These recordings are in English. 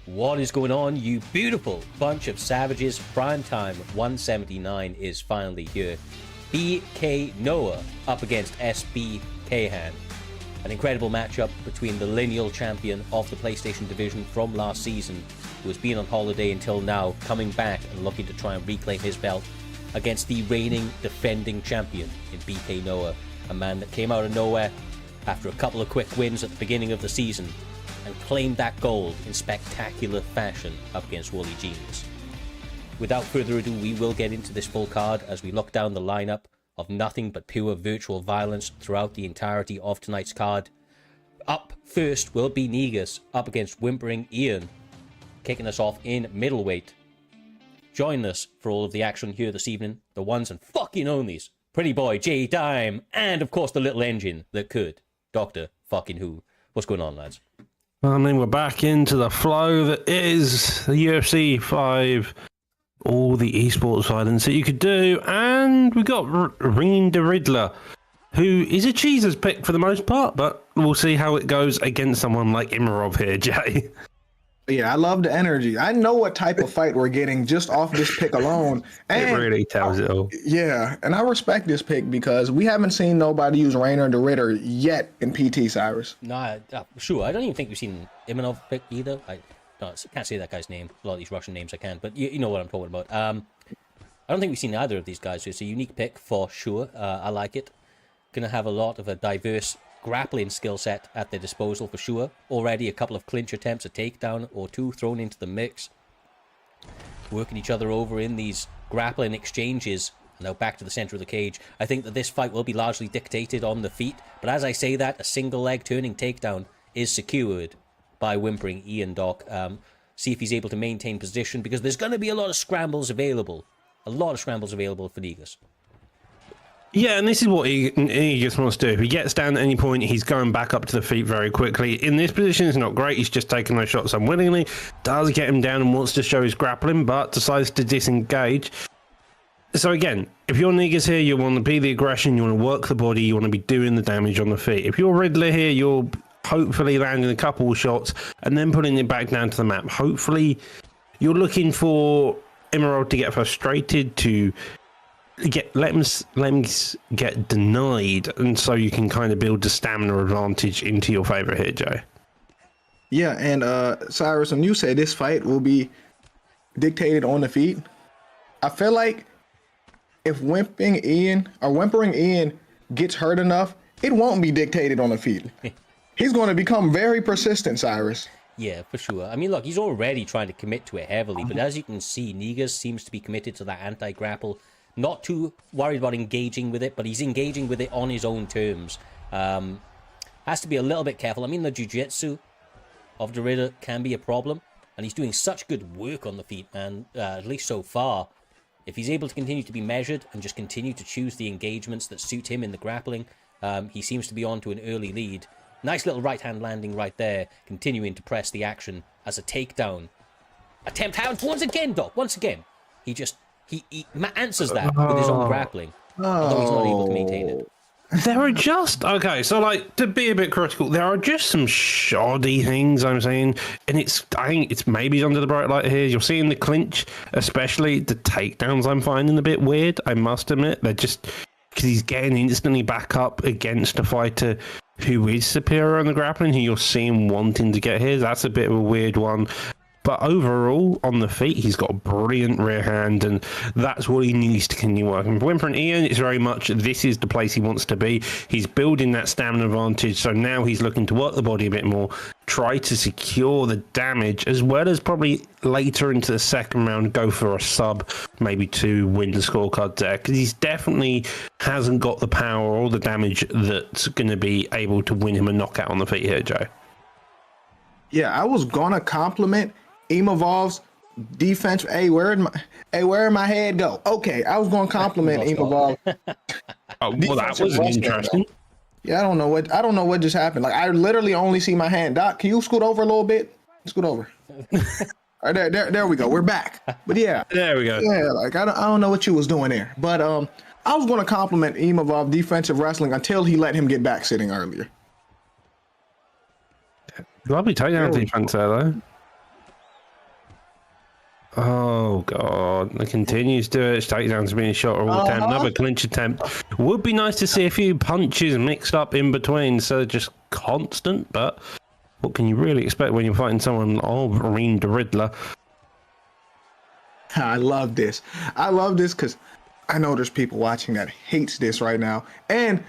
What is going on, you beautiful bunch of savages? Primetime 179 is finally here. BK Noah up against SB Kayhan. An incredible matchup between the lineal champion of the PlayStation division from last season, who has been on holiday until now, coming back and looking to try and reclaim his belt, against the reigning defending champion in BK Noah, a man that came out of nowhere after a couple of quick wins at the beginning of the season and claimed that gold in spectacular fashion up against Wooly Genius. Without further ado, we will get into this full card as we look down the lineup of nothing but pure virtual violence throughout the entirety of tonight's card. Up first will be Negus up against Whimpering Ian, kicking us off in middleweight. Join us for all of the action here this evening, the ones and fucking onlys, Pretty Boy J Dime, and of course the little engine that could, Dr. fucking Who. What's going on, lads? And then we're back into the flow that is the UFC 5, all the esports violence that you could do, and we got Ring the Riddler, who is a cheeser's pick for the most part, but we'll see how it goes against someone like Imarov here, Jay. Yeah, I love the energy. I know what type of fight we're getting just off this pick alone. And it really tells it all. Yeah, and I respect this pick because we haven't seen nobody use Rainer the Ritter yet in PT, Cyrus. Nah, sure. I don't even think we've seen Imanov pick either. I can't say that guy's name. A lot of these Russian names I can, but you know what I'm talking about. I don't think we've seen either of these guys, so it's a unique pick for sure. I like it. Gonna have a lot of a diverse grappling skill set at their disposal for sure. Already a couple of clinch attempts, a takedown or two thrown into the mix. Working each other over in these grappling exchanges. Now back to the center of the cage. I think that this fight will be largely dictated on the feet, but as I say that, a single leg turning takedown is secured by Whimpering Ian, Doc. See if he's able to maintain position, because there's going to be a lot of scrambles available. A lot of scrambles available for Negus. Yeah, and this is what he just wants to do. If he gets down at any point, he's going back up to the feet very quickly. In this position, it's not great. He's just taking those shots unwillingly. Does get him down and wants to show his grappling, but decides to disengage. So again, if you're Negus here, you want to be the aggression, you want to work the body, you want to be doing the damage on the feet. If you're Riddler here, you're hopefully landing a couple of shots and then putting it back down to the map. Hopefully, you're looking for Emerald to get frustrated, to let him get denied, and so you can kind of build the stamina advantage into your favor here, Joe. Yeah, and Cyrus, when you say this fight will be dictated on the feet, I feel like if Whimpering Ian gets hurt enough, it won't be dictated on the feet. He's going to become very persistent, Cyrus. Yeah, for sure. I mean, look, he's already trying to commit to it heavily, but as you can see, Negus seems to be committed to that anti-grapple. Not too worried about engaging with it, but he's engaging with it on his own terms. Has to be a little bit careful. I mean, the jiu-jitsu of the Riddler can be a problem, and he's doing such good work on the feet, man, at least so far. If he's able to continue to be measured and just continue to choose the engagements that suit him in the grappling, he seems to be on to an early lead. Nice little right-hand landing right there, continuing to press the action as a takedown. Attempt out once again, Doc, once again. He answers that with his own grappling, although he's not able to maintain it. There are just, okay, so like, to be a bit critical, there are just some shoddy things I'm saying, and I think it's maybe under the bright light here. You're seeing the clinch, especially the takedowns I'm finding a bit weird, I must admit. They're just, because he's getting instantly back up against a fighter who is superior on the grappling, who you're seeing wanting to get his. That's a bit of a weird one. But overall, on the feet, he's got a brilliant rear hand, and that's what he needs to continue working. For Whimpering Ian, it's very much, this is the place he wants to be. He's building that stamina advantage, so now he's looking to work the body a bit more, try to secure the damage, as well as probably later into the second round, go for a sub, maybe to win the scorecard there, because he's definitely hasn't got the power or the damage that's going to be able to win him a knockout on the feet here, Joe. Yeah, I was going to compliment Imovov's defense. Hey, where'd my head go? Okay, I was going to compliment Imavov. Oh, well, that was interesting. Yeah, I don't know what just happened. Like, I literally only see my hand. Doc, can you scoot over a little bit? Scoot over. All right, there we go. We're back. But yeah, there we go. Yeah, like I don't know what you was doing there, but I was going to compliment Imavov defensive wrestling until he let him get back sitting earlier. Lovely takedown defense there, though. Oh, God. It continues to it. Takedowns being shot all the time. Another clinch attempt. Would be nice to see a few punches mixed up in between, so just constant, but what can you really expect when you're fighting someone like Marine the Riddler? I love this. I love this because I know there's people watching that hates this right now. And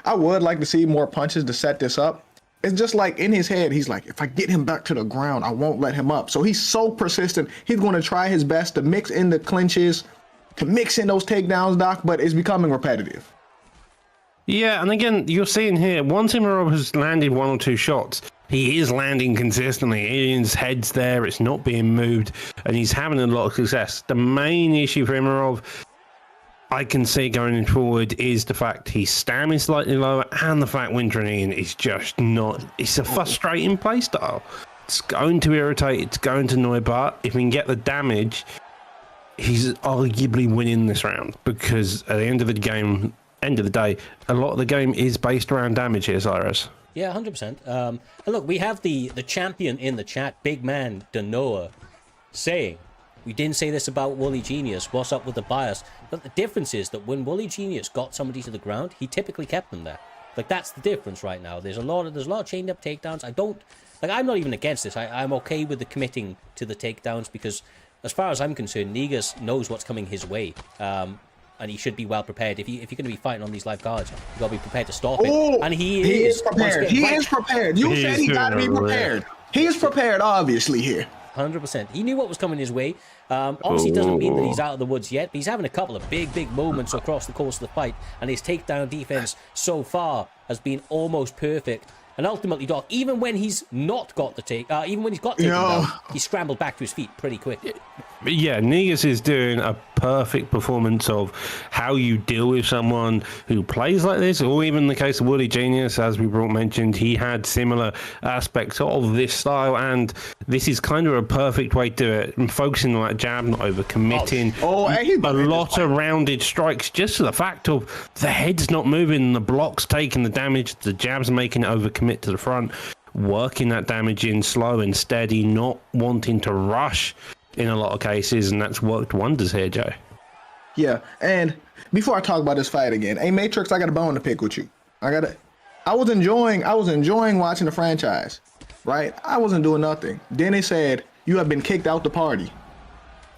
I would like to see more punches to set this up. It's just like in his head, he's like, if I get him back to the ground, I won't let him up. So he's so persistent. He's going to try his best to mix in the clinches, to mix in those takedowns, Doc, but it's becoming repetitive. Yeah, and again, you're seeing here, once Imarov has landed 1 or 2 shots, he is landing consistently. Ian's head's there, it's not being moved, and he's having a lot of success. The main issue for Imarov, I can see going forward, is the fact his stam is slightly lower, and the fact Winter and Ian is just not... It's a frustrating playstyle. It's going to irritate, it's going to annoy, but if we can get the damage, he's arguably winning this round, because at the end of the day, a lot of the game is based around damage here, Cyrus. Yeah, 100%. And look, we have the champion in the chat, Big Man Danoa, saying, we didn't say this about Wooly Genius, what's up with the bias? But the difference is that when Wooly Genius got somebody to the ground, he typically kept them there. Like, that's the difference right now. There's a lot of chained up takedowns. I'm not even against this. I'm okay with the committing to the takedowns because as far as I'm concerned, Negas knows what's coming his way. And he should be well prepared. If you're going to be fighting on these live cards, you've got to be prepared to stop it. And he is prepared. He is prepared. You said he got to be prepared. He is prepared, obviously, here. 100%. He knew what was coming his way. Obviously, doesn't mean that he's out of the woods yet, but he's having a couple of big moments across the course of the fight, and his takedown defense so far has been almost perfect. And ultimately, Doc, even when he's not got the even when he's got taken down, he scrambled back to his feet pretty quick. Yeah, Negas is doing a perfect performance of how you deal with someone who plays like this, or even the case of Woody Genius, as we mentioned, he had similar aspects of this style, and this is kind of a perfect way to do it. And focusing on that jab, not overcommitting. A lot of rounded strikes, just for the fact of the head's not moving, the block's taking the damage, the jab's making it overcommit to the front, working that damage in slow and steady, not wanting to rush in a lot of cases, and that's worked wonders here, Joe. Yeah, and before I talk about this fight again, hey Matrix, I got a bone to pick with you. I was enjoying watching the franchise, right? I wasn't doing nothing. Then they said, you have been kicked out the party.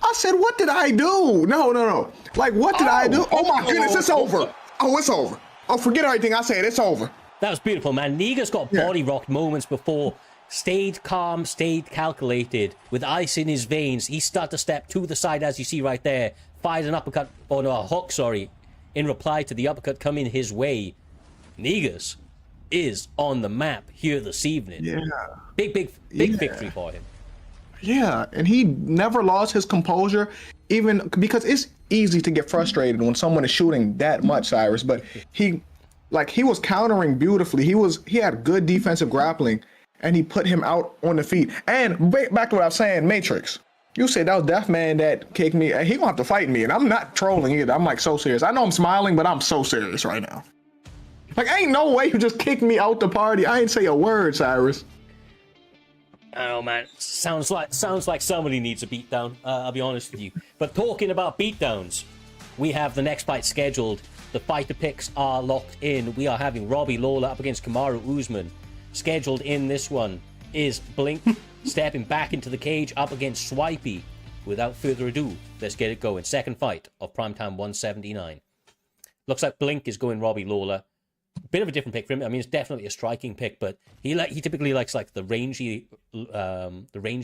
I said, what did I do? No. Like, what did I do? Oh my goodness, it's over. Oh, it's over. Oh, forget everything I said, it's over. That was beautiful, man. Negas got body rocked moments before. Stayed calm, stayed calculated, with ice in his veins. He started to step to the side, as you see right there. Fired an uppercut, a hook, in reply to the uppercut coming his way. Negas is on the map here this evening. Yeah. Big victory for him. Yeah, and he never lost his composure, even because it's easy to get frustrated when someone is shooting that much, Cyrus, but he was countering beautifully. He had good defensive grappling, and he put him out on the feet. And back to what I was saying, Matrix, you said that was Death Man that kicked me. He gonna have to fight me, and I'm not trolling either. I'm like so serious. I know I'm smiling, but I'm so serious right now. Like, ain't no way you just kicked me out the party. I ain't say a word, Cyrus. I don't know, man. Sounds like somebody needs a beatdown. I'll be honest with you. But talking about beatdowns, we have the next fight scheduled. The fighter picks are locked in. We are having Robbie Lawler up against Kamaru Usman. Scheduled in this one is Blink stepping back into the cage up against Swipey. Without further ado, let's get it going. Second fight of Primetime 179. Looks like Blink is going Robbie Lawler. Bit of a different pick for him. I mean, it's definitely a striking pick, but he typically likes like the rangy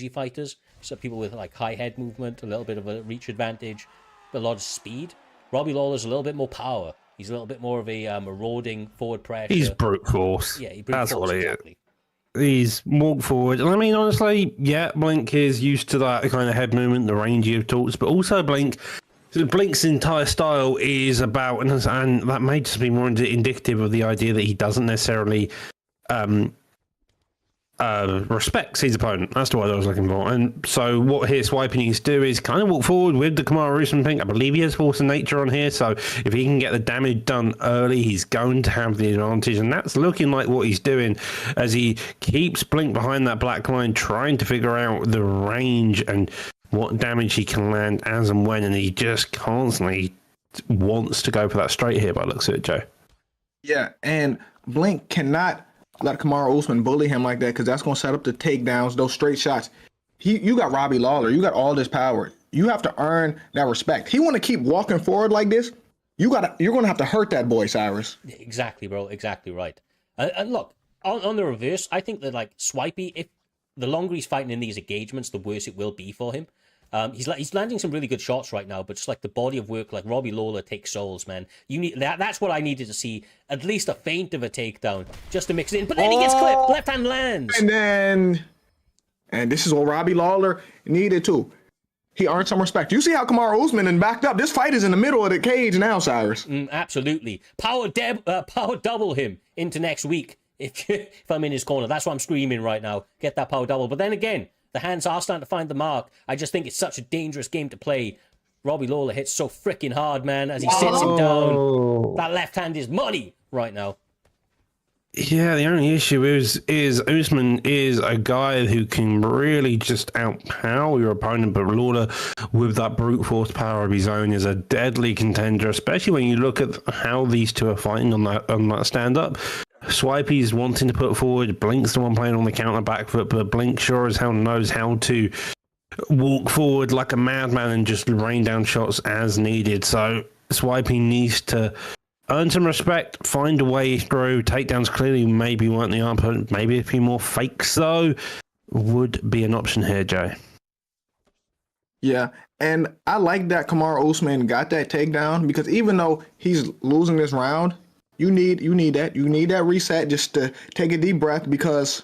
fighters. So people with like high head movement, a little bit of a reach advantage, but a lot of speed. Robbie Lawler's a little bit more power. He's a little bit more of a marauding forward pressure. He's brute force. Yeah, That's force, what he exactly. is. He's walk forward. And I mean, honestly, yeah, Blink is used to that kind of head movement, the range you've talked, but also Blink's entire style is about, and that may just be more indicative of the idea that he doesn't necessarily respects his opponent. That's the word I was looking for. And so what here Swipey needs to do is kind of walk forward with the Kamaru Usman pick. I believe he has force of nature on here, so if he can get the damage done early, he's going to have the advantage, and that's looking like what he's doing as he keeps Blink behind that black line, trying to figure out the range and what damage he can land as and when, and he just constantly wants to go for that straight here by the looks of it, Joe. Yeah, and Blink cannot let Kamaru Usman bully him like that because that's going to set up the takedowns, those straight shots. You got Robbie Lawler. You got all this power. You have to earn that respect. He want to keep walking forward like this. You're going to have to hurt that boy, Cyrus. Exactly, bro. Exactly right. And look, on the reverse, I think that like Swipey, if the longer he's fighting in these engagements, the worse it will be for him. He's landing some really good shots right now, but just like the body of work, like Robbie Lawler takes souls, man. You need that's what I needed to see, at least a feint of a takedown, just to mix it in. But then he gets clipped, left hand lands, and this is what Robbie Lawler needed too. He earned some respect. You see how Kamaru Usman and backed up. This fight is in the middle of the cage now, Cyrus. Absolutely, power double him into next week. If I'm in his corner, that's what I'm screaming right now. Get that power double. But then again, the hands are starting to find the mark. I just think it's such a dangerous game to play. Robbie Lawler hits so freaking hard, man, as he sits him down. That left hand is money right now. Yeah, the only issue is Usman is a guy who can really just outpower your opponent, but Lawler, with that brute force power of his own, is a deadly contender, especially when you look at how these two are fighting on that stand-up. Swipey's wanting to put forward, Blink's the one playing on the counter back foot, but Blink sure as hell knows how to walk forward like a madman and just rain down shots as needed. So Swipey needs to earn some respect, find a way through. Takedowns clearly maybe weren't the answer. Maybe a few more fakes, though, would be an option here, Joe. Yeah, and I like that Kamaru Usman got that takedown because even though he's losing this round, you need that reset just to take a deep breath because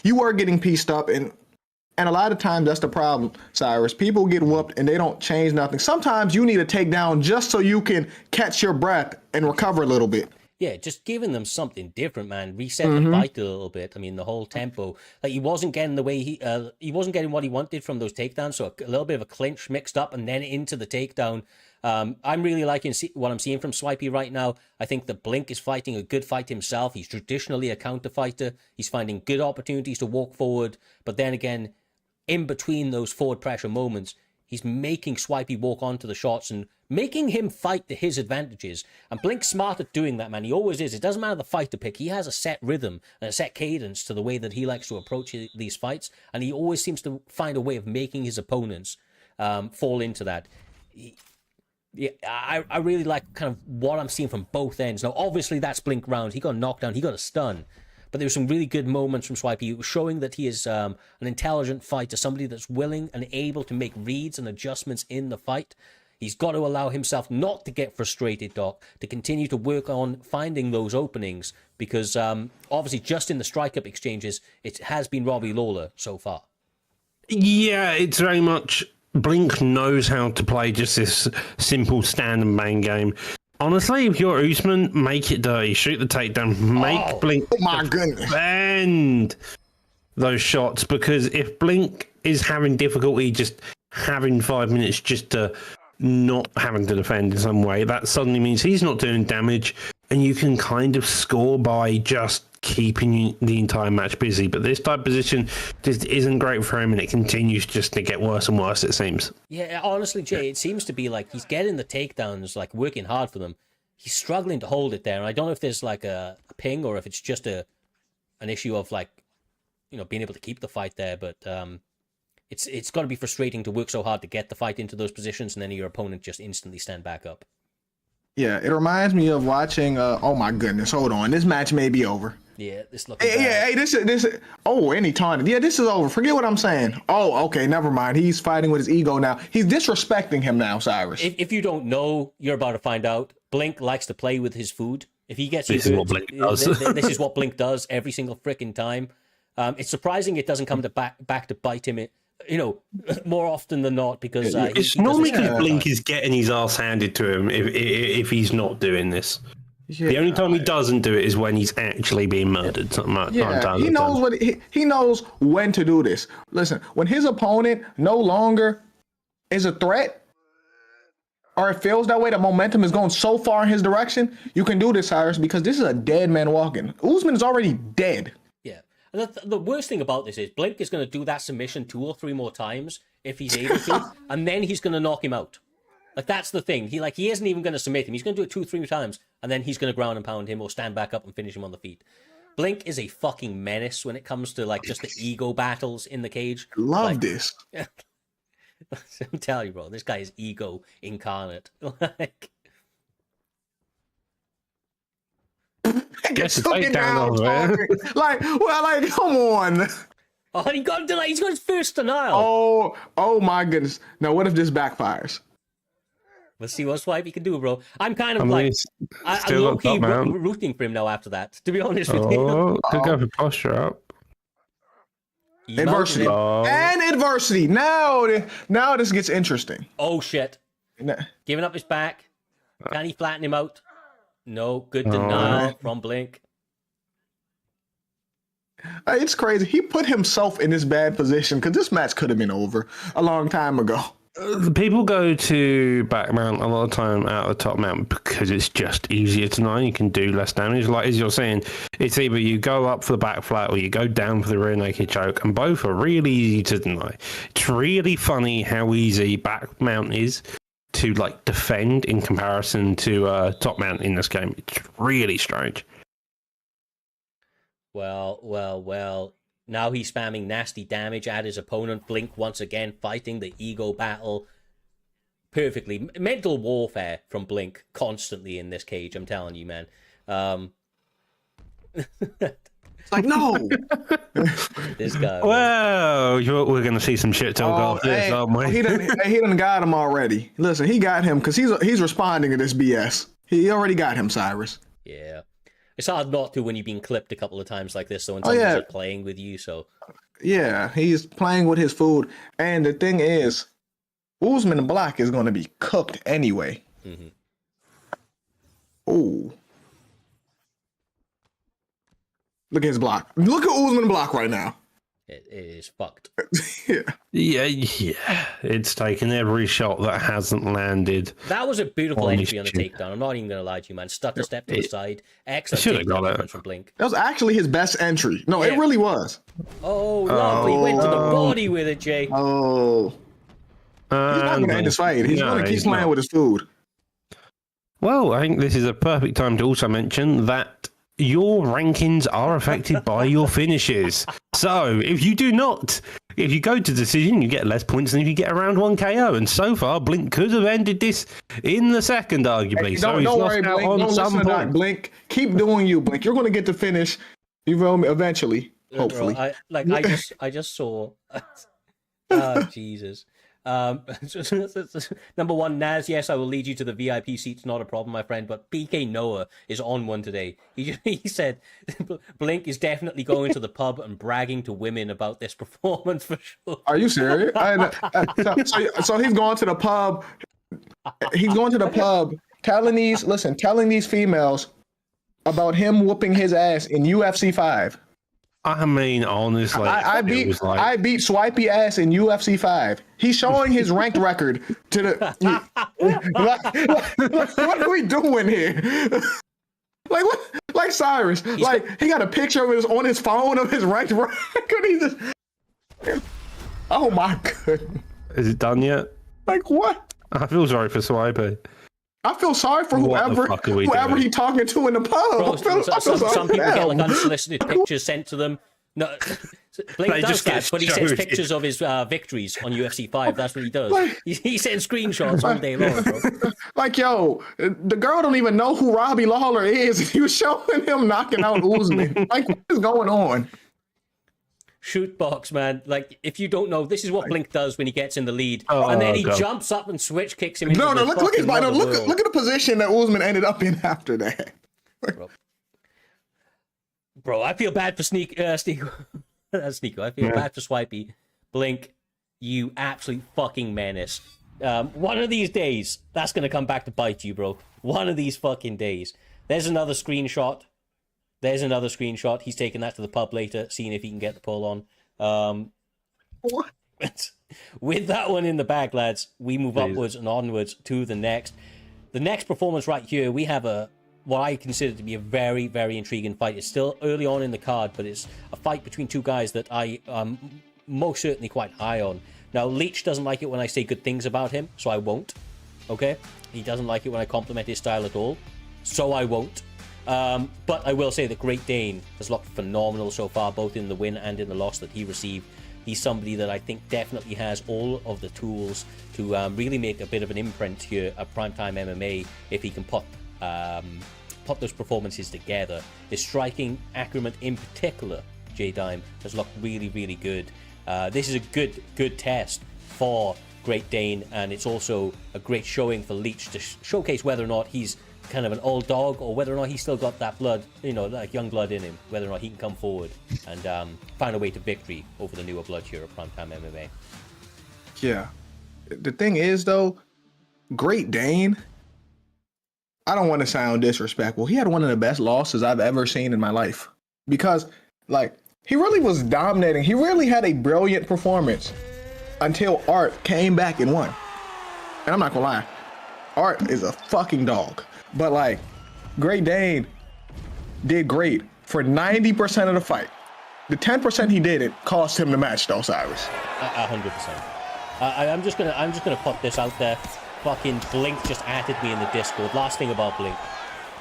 you are getting pieced up and a lot of times that's the problem, Cyrus. People get whooped and they don't change nothing. Sometimes you need a takedown just so you can catch your breath and recover a little bit. Yeah, just giving them something different, man. Reset the fight a little bit. I mean, the whole tempo. Like he wasn't getting the way he wasn't getting what he wanted from those takedowns. So a little bit of a clinch mixed up and then into the takedown. I'm really liking what I'm seeing from Swipey right now. I think that Blink is fighting a good fight himself. He's traditionally a counter fighter. He's finding good opportunities to walk forward. But then again, in between those forward pressure moments, he's making Swipey walk onto the shots and making him fight to his advantages. And Blink's smart at doing that, man. He always is. It doesn't matter the fight to pick. He has a set rhythm and a set cadence to the way that he likes to approach these fights. And he always seems to find a way of making his opponents fall into that. Yeah, I really like kind of what I'm seeing from both ends. Now, obviously, that's Blink round. He got knocked down. He got a stun. But there were some really good moments from Swipey showing that he is an intelligent fighter, somebody that's willing and able to make reads and adjustments in the fight. He's got to allow himself not to get frustrated, Doc, to continue to work on finding those openings because obviously just in the strike-up exchanges, it has been Robbie Lawler so far. Yeah, it's very much Blink knows how to play just this simple stand and bang game. Honestly, if you're Usman, make it dirty. Shoot the takedown. Make Blink bend those shots because if Blink is having difficulty just having 5 minutes just to not having to defend in some way, that suddenly means he's not doing damage and you can kind of score by just keeping the entire match busy. But this type of position just isn't great for him and it continues just to get worse and worse, it seems. Yeah, honestly, Jay, it seems to be like he's getting the takedowns, like working hard for them. He's struggling to hold it there. And I don't know if there's like a ping or if it's just an issue of like, you know, being able to keep the fight there. But it's got to be frustrating to work so hard to get the fight into those positions and then your opponent just instantly stand back up. Yeah, it reminds me of watching, oh my goodness, hold on. This match may be over. Yeah, this looking bad. This and he taunted. Yeah, this is over. Forget what I'm saying. Oh, okay, never mind. He's fighting with his ego now. He's disrespecting him now, Cyrus. If you don't know, you're about to find out. Blink likes to play with his food. If he gets this is what Blink does. This is what Blink does every single freaking time. It's surprising it doesn't come to back to bite him. You know, more often than not because it's normally because Blink is getting his ass handed to him if he's not doing this. Yeah, the only time he doesn't do it is when he's actually being murdered. He knows he knows when to do this. Listen, when his opponent no longer is a threat, or it feels that way, the momentum is going so far in his direction, you can do this, Cyrus, because this is a dead man walking. Usman is already dead. Yeah. And the worst thing about this is Blink is going to do that submission 2 or 3 more times if he's able to, and then he's going to knock him out. Like, that's the thing. He isn't even going to submit him. He's going to do it 2-3 times, and then he's going to ground and pound him or stand back up and finish him on the feet. Blink is a fucking menace when it comes to, like, just the ego battles in the cage. Love this. I'm telling you, bro, this guy is ego incarnate. Like, Get taken down. Like, come on. Oh, he's got his first denial. Oh my goodness. Now, what if this backfires? Let's see what Swipe he can do, bro. I'm kind of I'm low-key rooting for him now after that, to be honest with you. Could go for posture up. Adversity. And adversity. Now this gets interesting. Oh, shit. Giving up his back. Can he flatten him out? No. Good denial from Blink. It's crazy. He put himself in this bad position because this match could have been over a long time ago. People go to back mount a lot of time out of the top mount because it's just easier to deny. You can do less damage. Like as you're saying, it's either you go up for the back flat or you go down for the rear naked choke, and both are really easy to deny. It's really funny how easy back mount is to like defend in comparison to top mount in this game. It's really strange. Well. Now he's spamming nasty damage at his opponent. Blink once again fighting the ego battle perfectly. Mental warfare from Blink constantly in this cage, I'm telling you, man. It's like, no. This guy. Well, we're going to see some shit talk after this, aren't we? He done got him already. Listen, he got him because he's responding to this BS. He already got him, Cyrus. Yeah. It's hard not to when you've been clipped a couple of times like this, so when someone's like playing with you, so... Yeah, he's playing with his food. And the thing is, Usman Black is going to be cooked anyway. Mm-hmm. Oh. Look at his block. Look at Usman Block right now. It is fucked. Yeah. It's taken every shot that hasn't landed. That was a beautiful entry on the takedown. I'm not even going to lie to you, man. Stutter step to the side. Excellent takedown from Blink. That was actually his best entry. No, it really was. Oh, lovely. Went to the body with it, Jay. Oh. He's not going to end this fight. He's going to keep playing with his food. Well, I think this is a perfect time to also mention that your rankings are affected by your finishes. So if you go to decision, you get less points than if you get around 1 KO. And so far, Blink could have ended this in the second, arguably. Hey, so he's don't lost worry, out Blink. on Don't some listen to points. Blink. Keep doing you, Blink. You're going to get the finish eventually, hopefully. Bro, I just saw... Oh, Jesus. Number one, Naz, yes, I will lead you to the VIP seats, not a problem, my friend, but PK Noah is on one today. He said Blink is definitely going to the pub and bragging to women about this performance for sure. Are you serious? So he's going to the pub. He's going to the pub telling these females about him whooping his ass in UFC 5. I mean, honestly, I beat Swipey ass in UFC 5. He's showing his ranked record to the. What are we doing here? Like what? Like Cyrus? He got a picture of on his phone of his ranked record. He just. Oh my goodness! Is it done yet? Like what? I feel sorry for Swipey. I feel sorry for whoever he's talking to in the pub. Bro, some people get like unsolicited pictures sent to them. No, Blake does that, but he sends pictures of his victories on UFC 5. That's what he does. He sends screenshots all day long, bro. Like, yo, the girl don't even know who Robbie Lawler is. If you showing him knocking out Usman, like, what is going on? Shoot box, man. Like, if you don't know, this is what Blink does when he gets in the lead, and then he jumps up and switch kicks him. No, look at the position that Usman ended up in after that. Bro, I feel bad for Sneeko. I feel bad for Swipey. Blink, you absolute fucking menace. One of these days, that's gonna come back to bite you, bro. One of these fucking days. There's another screenshot. He's taking that to the pub later, seeing if he can get the pull on. What? With that one in the bag, lads, we move upwards and onwards to the next. The next performance right here, we have what I consider to be a very, very intriguing fight. It's still early on in the card, but it's a fight between two guys that I am most certainly quite high on. Now, Leech doesn't like it when I say good things about him, so I won't. Okay? He doesn't like it when I compliment his style at all, so I won't. But I will say that Great Dane has looked phenomenal so far, both in the win and in the loss that he received. He's somebody that I think definitely has all of the tools to really make a bit of an imprint here at Primetime MMA if he can put those performances together. His striking acumen in particular, J-Dime, has looked really, really good. This is a good test for Great Dane, and it's also a great showing for Leech to showcase whether or not he's kind of an old dog or whether or not he's still got that blood, like young blood in him, whether or not he can come forward and find a way to victory over the newer blood here at Primetime MMA. Yeah. The thing is, though, Great Dane, I don't want to sound disrespectful. He had one of the best losses I've ever seen in my life because, like, he really was dominating. He really had a brilliant performance until Art came back and won. And I'm not gonna lie, Art is a fucking dog. But, like, Great Dane did great for 90% of the fight. The 10% he didn't cost him the match, though, Cyrus. 100%. I'm just gonna put this out there. Fucking Blink just added me in the Discord. Last thing about Blink.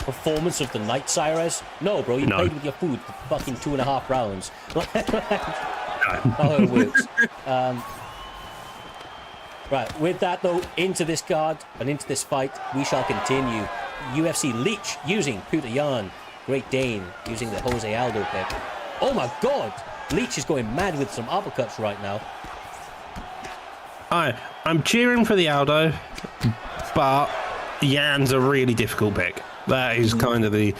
Performance of the night, Cyrus? No, bro, you played with your food for fucking 2.5 rounds. Oh, it works. Right, with that though, into this card and into this fight, we shall continue. UFC Leech using Peter Yan. Great Dane using the Jose Aldo pick. Oh my god! Leech is going mad with some uppercuts right now. I'm cheering for the Aldo, but Yan's a really difficult pick. That is kind of the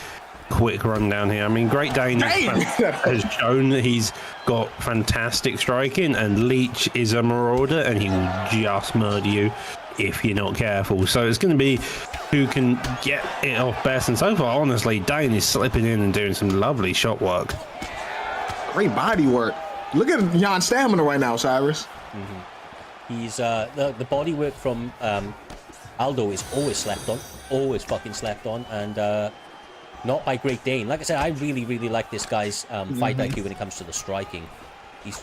quick rundown here. I mean, Great Dane has shown that he's got fantastic striking, and Leech is a marauder, and he will just murder you if you're not careful. So it's going to be who can get it off best. And so far, honestly, Dane is slipping in and doing some lovely shot work. Great body work. Look at Jan's stamina right now, Cyrus. He's the body work from Aldo is always slept on, always fucking slept on, and not by Great Dane. Like I said, I really, really like this guy's fight IQ when it comes to the striking. He's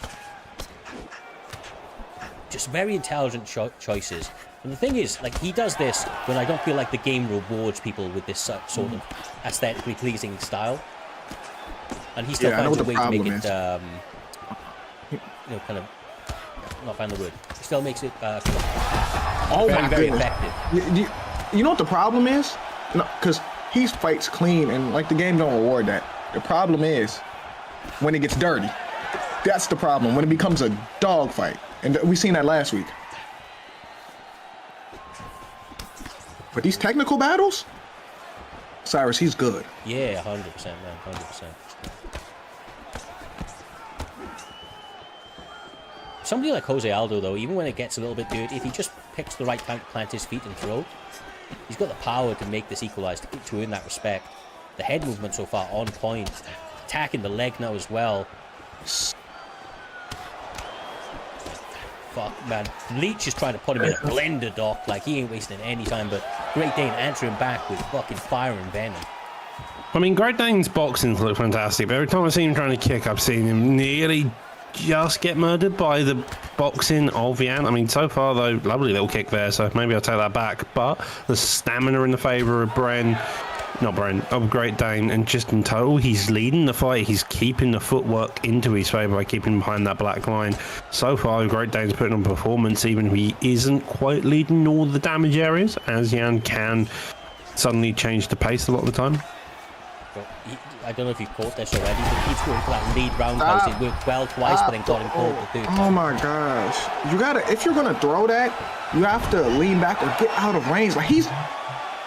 just very intelligent choices. And the thing is, like, he does this when I don't feel like the game rewards people with this sort of aesthetically pleasing style. And he still finds a way to make it, kind of, not find the word. He still makes it very effective. You know what the problem is? Because he fights clean, and like the game don't reward that. The problem is when it gets dirty. That's the problem. When it becomes a dog fight, and we seen that last week. But these technical battles, Cyrus, he's good. Yeah, 100%, man, 100%. Somebody like Jose Aldo, though, even when it gets a little bit dirty, if he just picks the right time to plant his feet and throw, he's got the power to make this equalized, to earn that respect. The head movement so far on point. Attacking the leg now as well. Fuck, man. Leech is trying to put him in a blender, Doc. Like, he ain't wasting any time, but Great Dane answering back with fucking fire and venom. I mean, Great Dane's boxing's look fantastic, but every time I've seen him trying to kick, I've seen him nearly just get murdered by the boxing of Yan. I mean, so far, though, lovely little kick there, so maybe I'll take that back. But the stamina in the favour of of Great Dane, and just in total, he's leading the fight. He's keeping the footwork into his favour by keeping him behind that black line. So far, Great Dane's putting on performance, even if he isn't quite leading all the damage areas, as Yan can suddenly change the pace a lot of the time. I don't know if you caught this already, but he keeps going for that lead roundhouse. It worked well twice, but then got him caught the third time. Oh my gosh. You gotta, if you're gonna throw that, you have to lean back or get out of range. Like, he's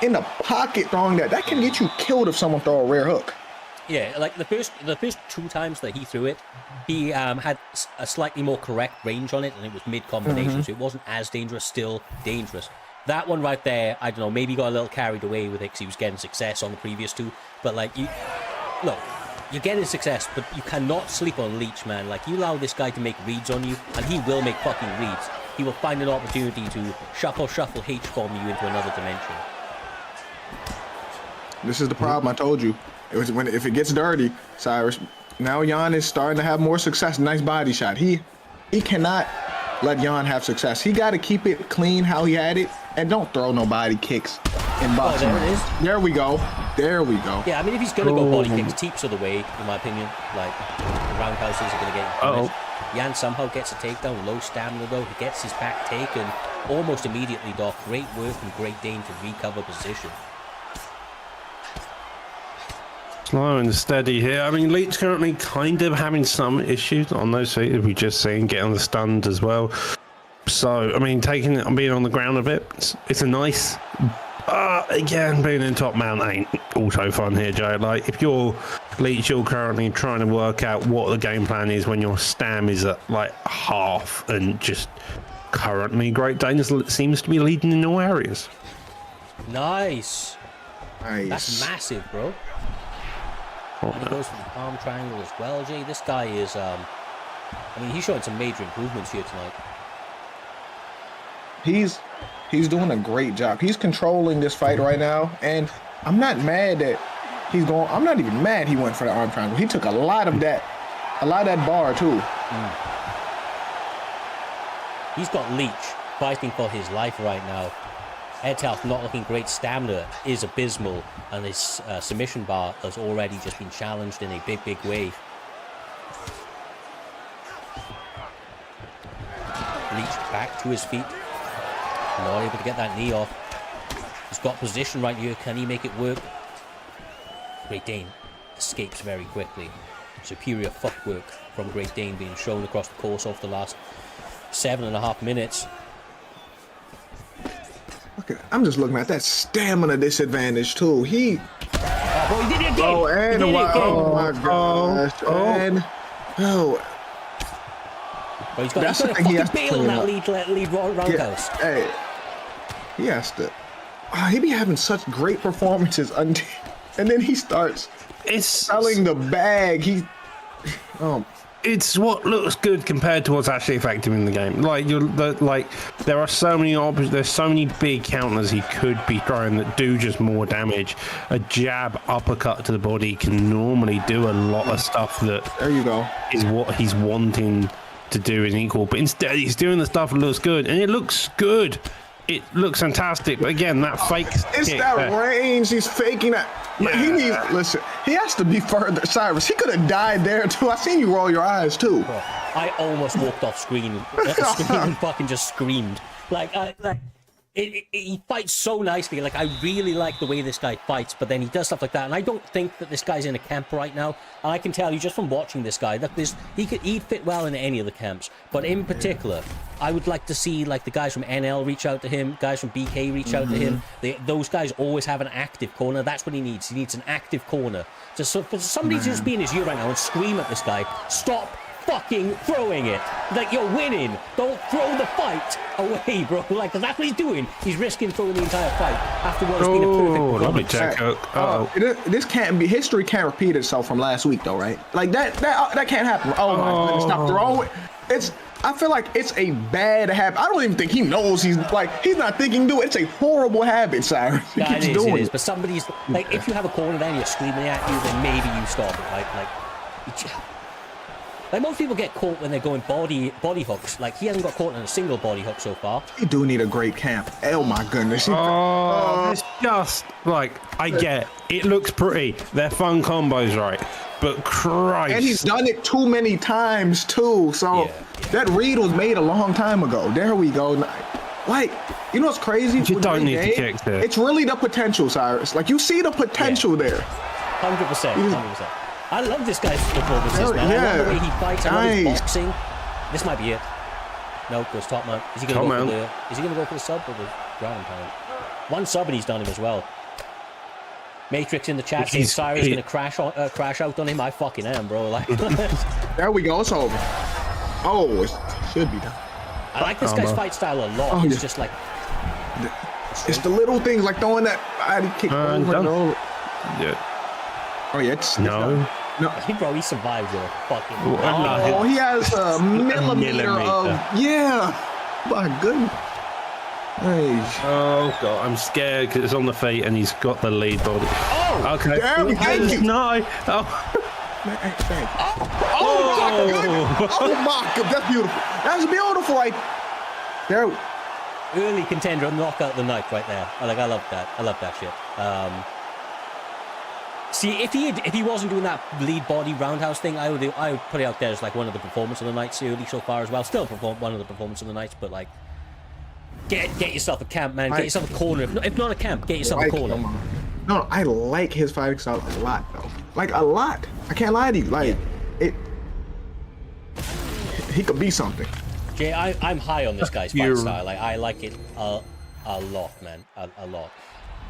in the pocket throwing that. That can get you killed if someone throw a rear hook. Yeah, like the first 2 times that he threw it, he had a slightly more correct range on it, and it was mid-combination, so it wasn't as dangerous, still dangerous. That one right there, I don't know, maybe got a little carried away with it because he was getting success on the previous 2, but like, look, you're getting success, but you cannot sleep on Leech, man. Like, you allow this guy to make reads on you, and he will make fucking reads. He will find an opportunity to shuffle H-bomb you into another dimension. This is the problem. I told you. It was if it gets dirty, Cyrus. Now Yan is starting to have more success. Nice body shot. He cannot let Jan have success. He got to keep it clean how he had it, and don't throw no body kicks in boxing. There it is. There we go. There we go. Yeah, I mean, if he's going to go body kicks, Teeps are the way, in my opinion. Like, the roundhouses are going to get punished. Jan somehow gets a takedown, low stamina though. He gets his back taken almost immediately, Doc. Great work from Great Dane to recover position. Slow and steady here. I mean, Leach currently kind of having some issues on those feet, as we just seen, getting the stunned as well. So, I mean, taking it and being on the ground a bit, it's a nice... again, being in top mount ain't also fun here, Joe. Like, if you're Leach, you're currently trying to work out what the game plan is when your stam is at, like, half, and just currently Great Dane seems to be leading in all areas. Nice. Nice. That's massive, bro. And he goes for the palm triangle as well, Jay. This guy is, I mean, he's showing some major improvements here tonight. He's doing a great job. He's controlling this fight right now, and I'm not mad that he's going. I'm not even mad he went for the arm triangle. He took a lot of that bar too. He's got Leach fighting for his life right now. Head health not looking great. Stamina is abysmal, and his submission bar has already just been challenged in a big way. Leach back to his feet. Not able to get that knee off. He's got position right here. Can he make it work? Great Dane escapes very quickly. Superior footwork from Great Dane being shown across the course of the last 7.5 minutes. Okay, I'm just looking at that stamina disadvantage too. He did it again. Oh my gosh. Well, he's got That's to the thing he has to bail clean that up. lead roundhouse. Hey, he has to. He be having such great performances until, and then he starts selling the bag. It's what looks good compared to what's actually effective in the game. Like there are so many there's so many big counters he could be throwing that do just more damage. A jab uppercut to the body can normally do a lot of stuff that there you go is what he's wanting to do in equal, but instead he's doing the stuff that looks good, and it looks good. It looks fantastic, but again, that fake. It's that range. He's faking that. Yeah. He needs. Listen, he has to be further. Cyrus, he could have died there too. I seen you roll your eyes too. Bro, I almost walked off screen and fucking just screamed. He fights so nicely. Like, I really like the way this guy fights, but then he does stuff like that. And I don't think that this guy's in a camp right now. And I can tell you just from watching this guy that he'd fit well in any of the camps. But in particular, I would like to see like the guys from NL reach out to him, guys from BK reach out to him. Those guys always have an active corner. That's what he needs. He needs an active corner. So for somebody to just be in his ear right now and scream at this guy, stop fucking throwing it. Like, you're winning. Don't throw the fight away, bro. Like, 'cause that's what he's doing. He's risking throwing the entire fight after what's been a perfect performance. This can't be. History can't repeat itself from last week, though, right? Like that can't happen. Oh my goodness! Stop throwing. I feel like it's a bad habit. I don't even think he knows he's not thinking, dude. It's a horrible habit, Cyrus. He keeps doing it. But somebody's like, if you have a corner there and you're screaming at you, then maybe you stop it, right? Like most people get caught when they're going body hooks. Like, he hasn't got caught in a single body hook so far. You do need a great camp. Oh my goodness. It's just like, I get it looks pretty. They're fun combos, right? But Christ. And he's done it too many times too. So that read was made a long time ago. There we go. Like, you know what's crazy? You don't need to kick there. It's really the potential, Cyrus. Like, you see the potential there. 100%. I love this guy's performances, man. I love the way he fights. I love his boxing. This might be it. No, goes top mount. Is he going to go for the sub or the ground pound? One sub and he's done him as well. Matrix in the chat saying Cyrus going to crash out on him. I fucking am, bro. Like, there we go. It's over. Oh, it should be done. I like this guy's fight style a lot. It's just like... It's the little things, like throwing that body kick over and over. Yeah. Oh, yeah. It's no. Bro, he survived with a fucking... Oh, he has a millimeter of... Yeah. My goodness. Hey. Oh, God. I'm scared because it's on the feet and he's got the lead body. Oh, okay. Damn, thank you. No. Oh. Man, thank you. Oh my God, that's beautiful. That's beautiful, right there. Early contender, knockout of the night, right there. I love that. I love that shit. See, if he wasn't doing that lead body roundhouse thing, I would put it out there as like one of the performance of the nights early so far as well. Still one of the performance of the nights, but like, get yourself a camp, man. Get yourself a corner. If not a camp, get yourself a corner. No, I like his fighting style a lot, though. Like a lot. I can't lie to you. Like he could be something. Jay, I'm high on this guy's fight style. Like I like it a lot, man. A lot.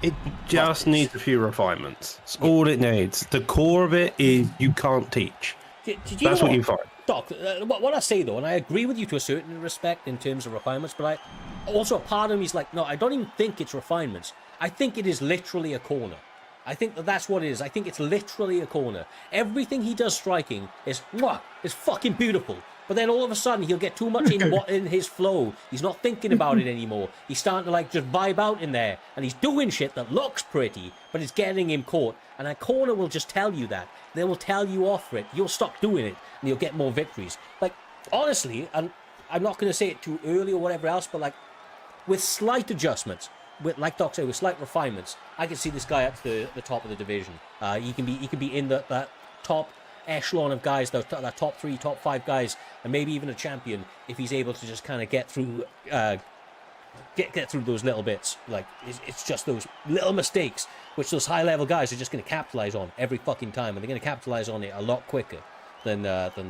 It just needs a few refinements. That's all it needs. The core of it is you can't teach. That's what you find. Doc, what I say though, and I agree with you to a certain respect in terms of refinements, but also a part of me is like, no, I don't even think it's refinements. I think it is literally a corner. I think that's what it is. I think it's literally a corner. Everything he does striking is fucking beautiful. But then all of a sudden he'll get too much in his flow. He's not thinking about it anymore. He's starting to like just vibe out in there, and he's doing shit that looks pretty, but it's getting him caught. And a corner will just tell you that. They will tell you off for it. You'll stop doing it, and you'll get more victories. Like honestly, and I'm not going to say it too early or whatever else, but like with slight adjustments, with like Doc said, with slight refinements, I can see this guy at the top of the division. He can be in that top echelon of guys, that top 3, top 5 guys, and maybe even a champion if he's able to just kind of get through get through those little bits. Like it's just those little mistakes which those high level guys are just going to capitalize on every fucking time, and they're going to capitalize on it a lot quicker than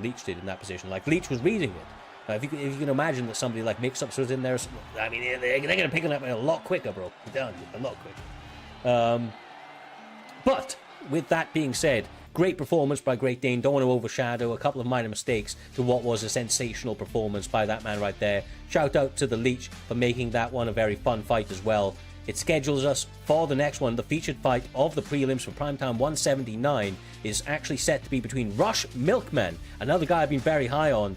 Leach did in that position. Like Leach was reading it. If you can imagine that somebody like Mix-Ups was in there, I mean they're going to pick it up a lot quicker, bro. I'm telling you, a lot quicker. But with that being said, great performance by Great Dane. Don't want to overshadow a couple of minor mistakes to what was a sensational performance by that man right there. Shout out to the Leech for making that one a very fun fight as well. It schedules us for the next one. The featured fight of the prelims for Primetime 179 is actually set to be between Rush Milkman, another guy I've been very high on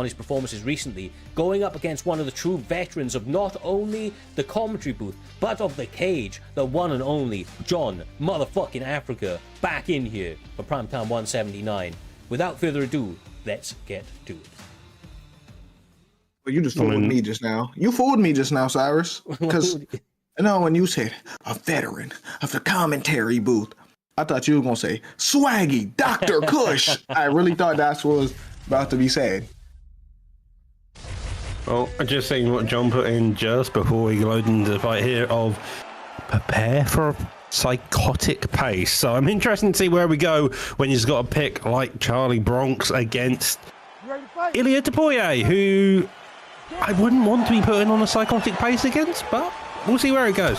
his performances recently, going up against one of the true veterans of not only the commentary booth, but of the cage, the one and only John motherfucking Africa, back in here for Primetime 179. Without further ado, let's get to it. Well, you just fooled me just now. You fooled me just now, Cyrus. Because, when you said a veteran of the commentary booth, I thought you were going to say swaggy Dr. Kush. I really thought that's what was about to be said. Well, I just seen what John put in just before we go into the fight here of prepare for a psychotic pace. So I'm interested to see where we go when he's got a pick like Charlie Bronx against Ilia Topuria, who I wouldn't want to be putting on a psychotic pace against, but we'll see where it goes.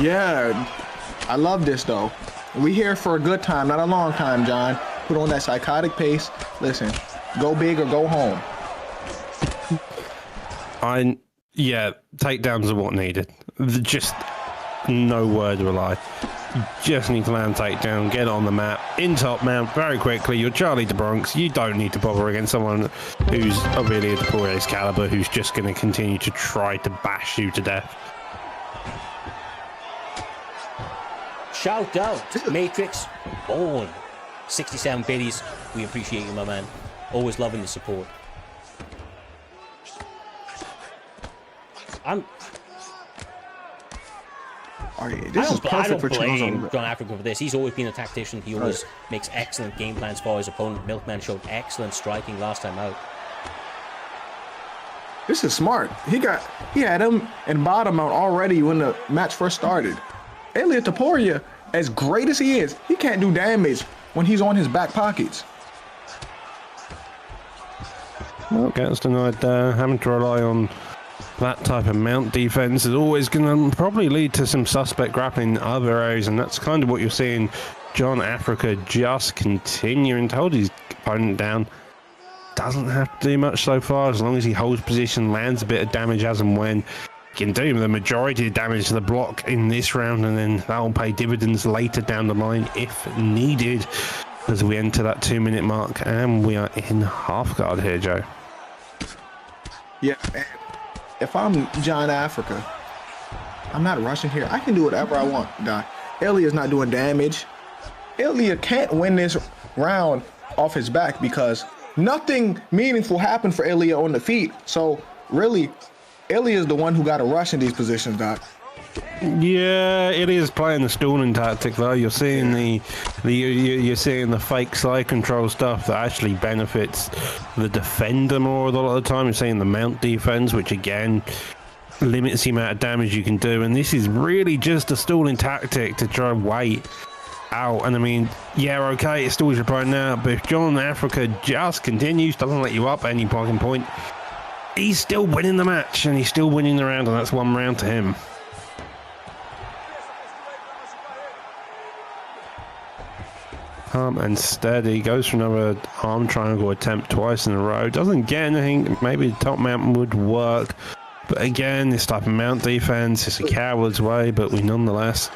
Yeah, I love this though. We here for a good time, not a long time, John. Put on that psychotic pace. Listen, go big or go home. Takedowns are what needed. Just no word of a lie. You just need to land takedown, get it on the map, in top mount very quickly. You're Charlie de Bronx. You don't need to bother against someone who's of Ilia Topuria's caliber, who's just going to continue to try to bash you to death. Shout out, Matrix Born. 67 biddies. We appreciate you, my man. Always loving the support. I don't blame John Africa for this. He's always been a tactician. He always makes excellent game plans for his opponent. Milkman showed excellent striking last time out. This is smart. He had him in bottom out already when the match first started. Ilia Topuria, as great as he is, he can't do damage when he's on his back pockets. Well, gets denied there. Having to rely on that type of mount defense is always going to probably lead to some suspect grappling in other areas, and that's kind of what you're seeing. John Africa just continuing to hold his opponent down. Doesn't have to do much so far, as long as he holds position, lands a bit of damage as and when. He can do the majority of damage to the block in this round, and then that will pay dividends later down the line if needed, as we enter that 2-minute mark, and we are in half guard here, Joe. Yeah, if I'm John Africa, I'm not rushing here. I can do whatever I want, Doc. Ilia's not doing damage. Ilya can't win this round off his back because nothing meaningful happened for Ilya on the feet. So really, Ilya is the one who got to rush in these positions, Doc. Yeah, it is playing the stalling tactic though. You're seeing you're seeing the fake side control stuff that actually benefits the defender more a lot of the time. You're seeing the mount defense, which again limits the amount of damage you can do. And this is really just a stalling tactic to try and wait out. And I mean, yeah, okay, it stalls your opponent now, but if John Africa just continues, doesn't let you up at any fucking point, he's still winning the match and he's still winning the round, and that's one round to him. Calm and steady, goes for another arm triangle attempt twice in a row, doesn't get anything. Maybe the top mount would work, but again, this type of mount defense is a coward's way, but we nonetheless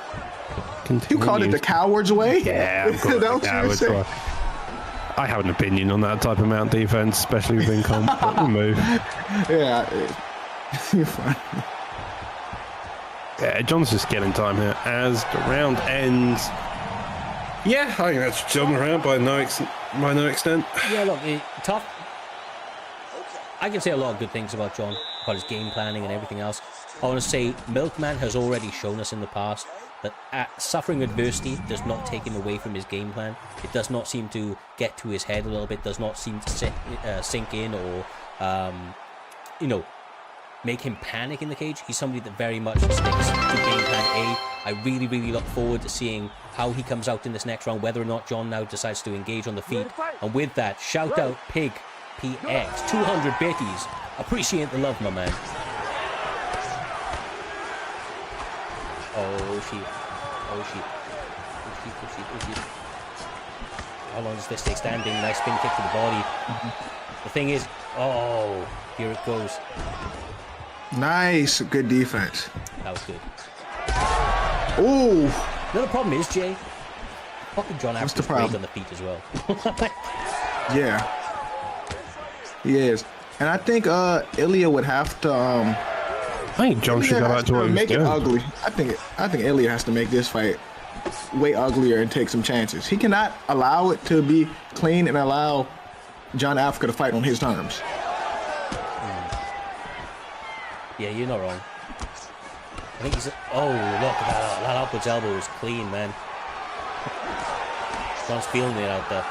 continue. You called it the coward's way? Yeah, I've got the coward's way. I have an opinion on that type of mount defense, especially with income. But we move. Yeah, you're fine. Yeah, John's just getting time here as the round ends. Yeah, I think that's John around by no extent. Yeah, look, tough. I can say a lot of good things about John, about his game planning and everything else. I want to say Milkman has already shown us in the past that suffering adversity does not take him away from his game plan. It does not seem to get to his head a little bit, does not seem to sink in or, you know, make him panic in the cage. He's somebody that very much sticks to game plan A. I really, really look forward to seeing how he comes out in this next round, whether or not John now decides to engage on the feet. And with that, shout out Pig PX, 200 bitties. Appreciate the love, my man. Oh, shit. Oh, shit. Oh, shit, oh, shit, oh, shit. How long does this take standing? Nice spin kick to the body. The thing is, oh, here it goes. Nice, good defense. That was good. Ooh. Another problem is, Jay, fucking John What's the Africa's great problem? on the feet as well. Yeah. He is. And I think Ilya would have to I think John should go back to what he was make it doing. ugly. I think Ilya has to make this fight way uglier and take some chances. He cannot allow it to be clean and allow John Africa to fight on his terms. Yeah, you're not wrong. I think he's... Oh, look at that. That upwards elbow was clean, man. John's feeling it out there.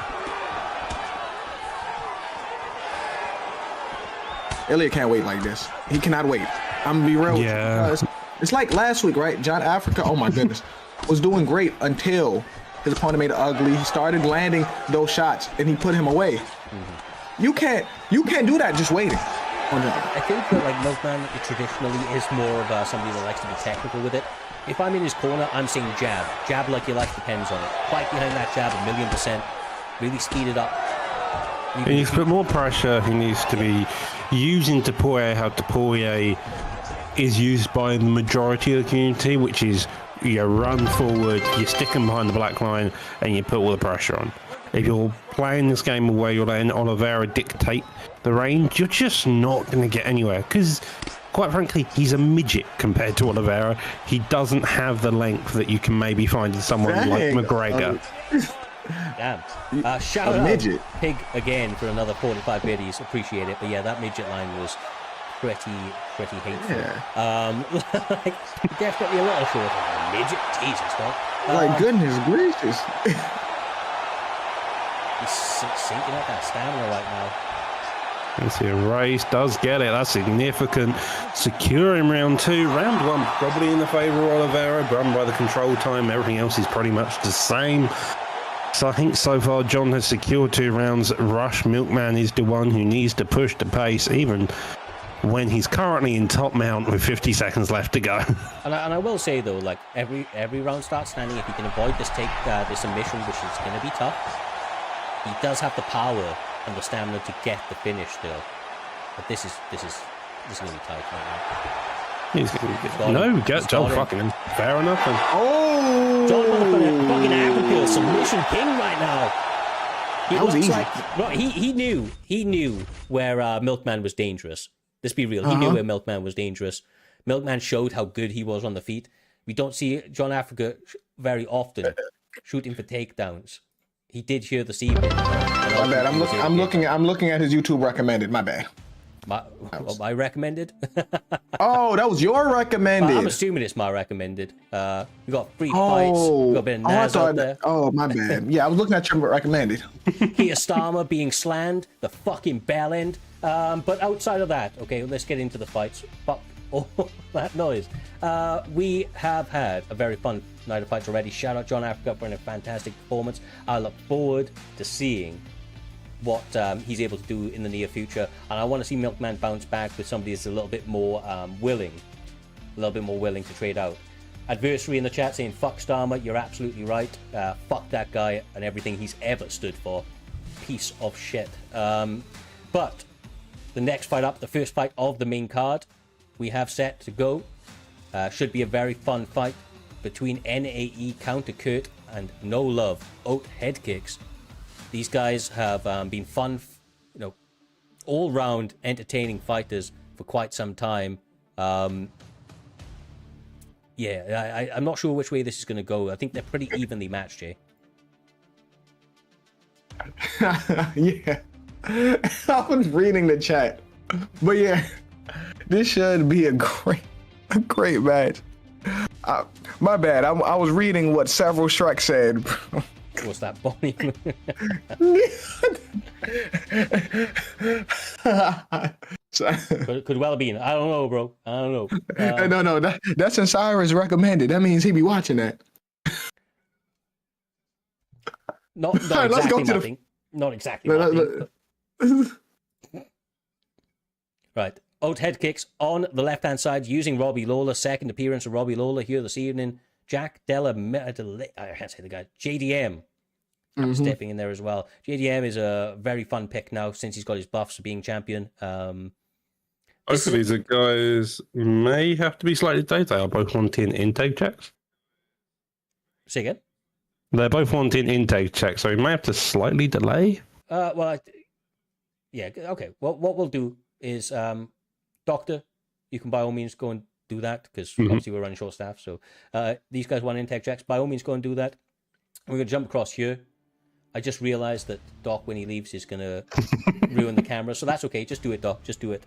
Ilya can't wait like this. He cannot wait. I'm gonna be real. Yeah. It's like last week, right? John Africa, oh my goodness, was doing great until his opponent made it ugly. He started landing those shots and he put him away. You can't do that just waiting. I think that like Milkman traditionally is more of somebody that likes to be technical with it. If I'm in his corner, I'm saying jab. Jab like your life depends on it. Fight behind that jab 1,000,000%. Really speed it up. He needs to put more pressure. He needs to be using Tapoye how Tapoye is used by the majority of the community, which is you run forward, you stick him behind the black line, and you put all the pressure on. If you're playing this game where you're letting Oliveira dictate the range, you're just not going to get anywhere. Because, quite frankly, he's a midget compared to Oliveira. He doesn't have the length that you can maybe find in someone like McGregor. Damn. Shout out midget. Pig again for another 45 biddies. Appreciate it. But yeah, that midget line was pretty hateful. Yeah. Like, definitely a little short of a midget. Jesus, dog. My goodness gracious. He's sinking at that stamina right now. Let's see, a race does get it. That's significant. Secure in round two. Round one probably in the favour of Oliveira, run by the control time. Everything else is pretty much the same. So I think so far John has secured 2 rounds. Rush Milkman is the one who needs to push the pace, even when he's currently in top mount with 50 seconds left to go. And I will say though, like every round starts standing. If he can avoid this submission, which is going to be tough, he does have the power and the stamina to get the finish still. But this is going to be tight right now. He's no, get John fucking him. Fair enough. And Oh! John Motherfucker fucking Africa submission king right now. That was easy. Right, he knew where Milkman was dangerous. Let's be real. He knew where Milkman was dangerous. Milkman showed how good he was on the feet. We don't see John Africa very often shooting for takedowns. He did here this evening. My bad. I'm looking at his YouTube recommended. My bad. My recommended? Oh, that was your recommended. I'm assuming it's my recommended. We got 3 fights. We got a bit of Naz out there. Oh, my bad. Yeah, I was looking at your recommended. Kiyosama being slammed, the fucking bell end. But outside of that, okay, let's get into the fights. Fuck all that noise. We have had a very fun night of fights already. Shout out John Africa for a fantastic performance. I look forward to seeing what he's able to do in the near future, and I want to see Milkman bounce back with somebody that's a little bit more willing to trade out. Adversary in the chat saying fuck Starmer, you're absolutely right. Fuck that guy and everything he's ever stood for. Piece of shit. But the next fight up, the first fight of the main card, we have set to go. Should be a very fun fight between NAE Counter Kurt and No Love Oat Head Kicks. These guys have been fun, all-round entertaining fighters for quite some time. I'm not sure which way this is going to go. I think they're pretty evenly matched, Jay. Yeah. I was reading the chat. But yeah, this should be a great match. My bad. I was reading what several Shrek said. What's that, Bonnie? could well have been. I don't know, bro. I don't know. No, that's in Cyrus recommended. That means he be watching that. Not exactly. Let's go to Not exactly. Right. Oat head kicks on the left-hand side using Robbie Lawler. Second appearance of Robbie Lawler here this evening. Jack Della... I can't say the guy. JDM. Stepping in there as well. JDM is a very fun pick now since he's got his buffs for being champion. Both of these guys may have to be slightly delayed. They are both wanting intake checks. Say again? They're both wanting intake checks, so we may have to slightly delay. Yeah, okay. Well, what we'll do is, Doctor, you can by all means go and do that, because obviously we're running short staff. So these guys want intake checks. By all means, go and do that. We're going to jump across here. I just realized that Doc, when he leaves, is going to ruin the camera. So that's okay. Just do it, Doc. Just do it.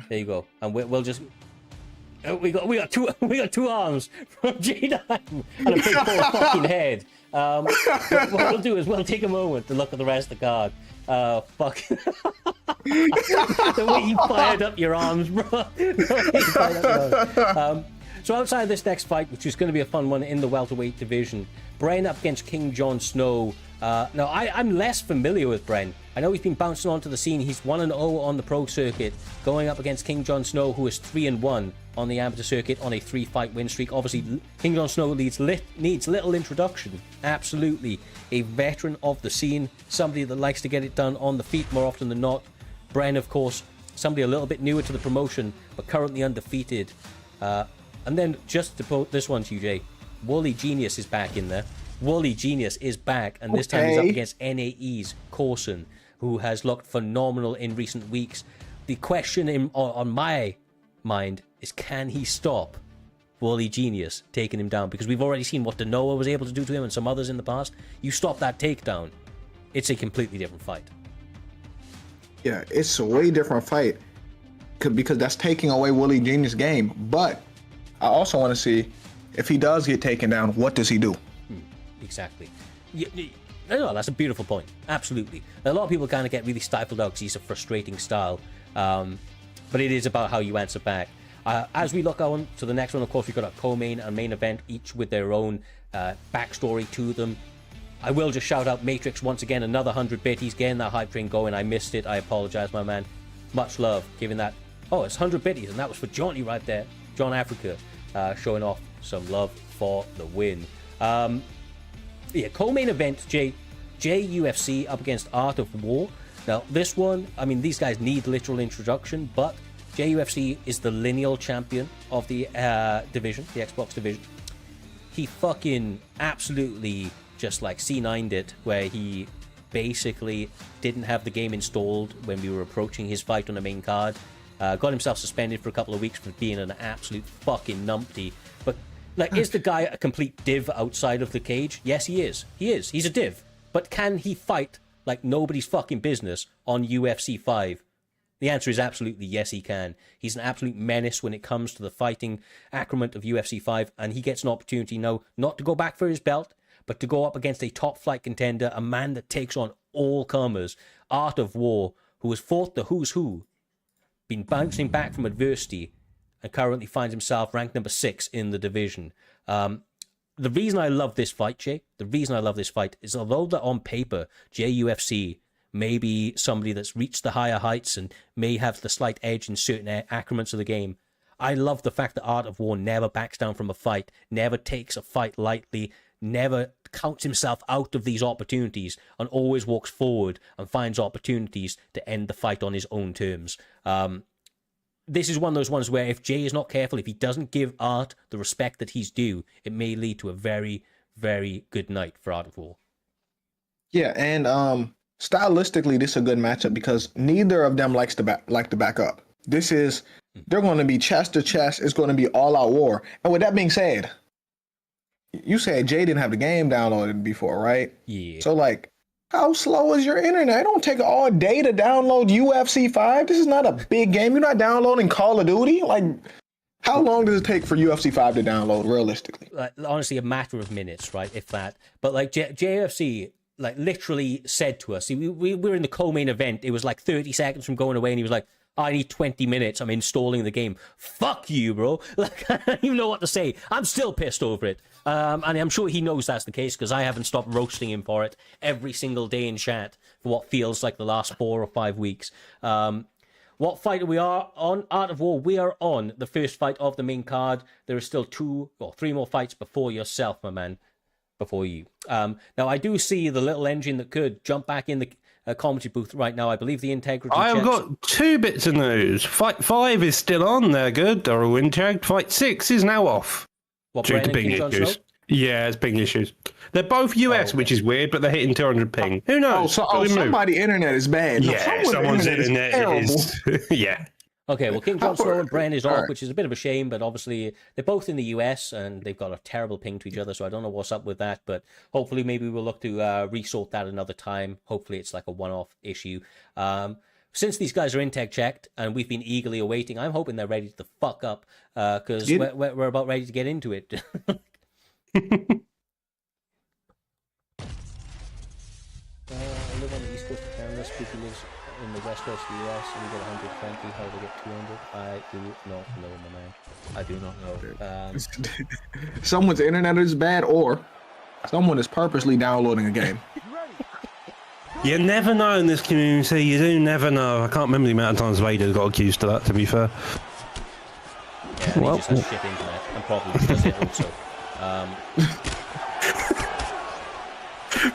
There you go. And we'll just... we got two arms from J-Dime and a big full fucking head. What we'll do is we'll take a moment to look at the rest of the card. Fuck. The way you fired up your arms, bro. So outside of this next fight, which is going to be a fun one in the welterweight division, Bren up against King Jon Snow. Now, I'm less familiar with Bren. I know he's been bouncing onto the scene. He's 1-0 on the pro circuit, going up against King Jon Snow, who is 3-1 on the amateur circuit on a 3-fight win streak. Obviously, King Jon Snow needs little introduction. Absolutely. A veteran of the scene, somebody that likes to get it done on the feet more often than not. Bren, of course, somebody a little bit newer to the promotion, but currently undefeated. And then, just to put this one to you, Jay, Wooly Genius is back in there. Wooly Genius is back, and this time he's up against NAE's Corson, who has looked phenomenal in recent weeks. The question on my mind is, can he stop Wooly Genius taking him down? Because we've already seen what Danoa was able to do to him and some others in the past. You stop that takedown, it's a completely different fight. Yeah, it's a way different fight because that's taking away Wooly Genius' game. But I also want to see, if he does get taken down, what does he do? Exactly. No, that's a beautiful point. Absolutely. A lot of people kind of get really stifled out because he's a frustrating style. But it is about how you answer back. As we look on to the next one, of course, we've got a co-main and main event, each with their own backstory to them. I will just shout out Matrix once again, another 100 bit. He's getting that hype train going. I missed it. I apologize, my man. Much love. Giving that... Oh, it's 100 bitties, and that was for Johnny right there. John Africa, showing off some love for the win. Yeah, co-main event, JUFC up against Art of War. Now, this one, I mean, these guys need literal introduction, but JUFC is the lineal champion of the division, the Xbox division. He fucking absolutely just like C9'd it, where he basically didn't have the game installed when we were approaching his fight on the main card. Got himself suspended for a couple of weeks for being an absolute fucking numpty. But Like, is the guy a complete div outside of the cage? Yes, he is. He is. He's a div. But can he fight like nobody's fucking business on UFC 5? The answer is absolutely yes, he can. He's an absolute menace when it comes to the fighting accrement of UFC 5, and he gets an opportunity now not to go back for his belt, but to go up against a top-flight contender, a man that takes on all comers, Art of War, who has fought the who's who, been bouncing back from adversity, and currently finds himself ranked number 6 in the division. The reason I love this fight, Jay, the reason I love this fight is although that on paper, JUFC may be somebody that's reached the higher heights and may have the slight edge in certain accrements of the game, I love the fact that Art of War never backs down from a fight, never takes a fight lightly, never counts himself out of these opportunities, and always walks forward and finds opportunities to end the fight on his own terms. This is one of those ones where if Jay is not careful, if he doesn't give Art the respect that he's due, it may lead to a very, very good night for Art of War. Yeah, and stylistically, this is a good matchup because neither of them like to back up. They're going to be chest to chest. It's going to be all out war. And with that being said, you said Jay didn't have the game downloaded before, right? Yeah. So like, how slow is your internet? It don't take all day to download UFC 5. This is not a big game. You're not downloading Call of Duty. Like, how long does it take for UFC 5 to download realistically? Like, honestly, a matter of minutes, right? If that. But like JFC, like literally said to us, we were in the co-main event. It was like 30 seconds from going away, and he was like, I need 20 minutes. I'm installing the game. Fuck you, bro. Like, I don't even know what to say. I'm still pissed over it. And I'm sure he knows that's the case because I haven't stopped roasting him for it every single day in chat for what feels like the last 4 or 5 weeks. What fight are we on? Art of War. We are on the first fight of the main card. There are still 2 or 3 more fights before yourself, my man. Before you. Now, I do see the little engine that could jump back in the commentary booth right now. I believe the integrity I've checks... got 2 bits of news. Fight 5 is still on. They're good. They're all intact. Fight 6 is now off. What, due to Brennan, ping King John issues. Snow? Yeah, it's ping issues. They're both US, okay. which is weird, but they're hitting 200 ping. Who knows? Somebody's internet is bad. Yeah, someone's internet is yeah. Okay, well, King John Snow and Bren is off, right. which is a bit of a shame, but obviously they're both in the US and they've got a terrible ping to each other, so I don't know what's up with that, but hopefully maybe we'll look to resort that another time. Hopefully it's like a one-off issue. Since these guys are integ checked and we've been eagerly awaiting, I'm hoping they're ready to fuck up because we're about ready to get into it. I live on the east coast of Canada. Spooky lives in the west coast of the US, and we get 120. How do they get 200? I do not know, my man. I do not know. Someone's internet is bad, or someone is purposely downloading a game. You never know in this community. You do never know. I can't remember the amount of times Vader got accused of that, to be fair. Yeah, and he just has shit internet, and probably does it also.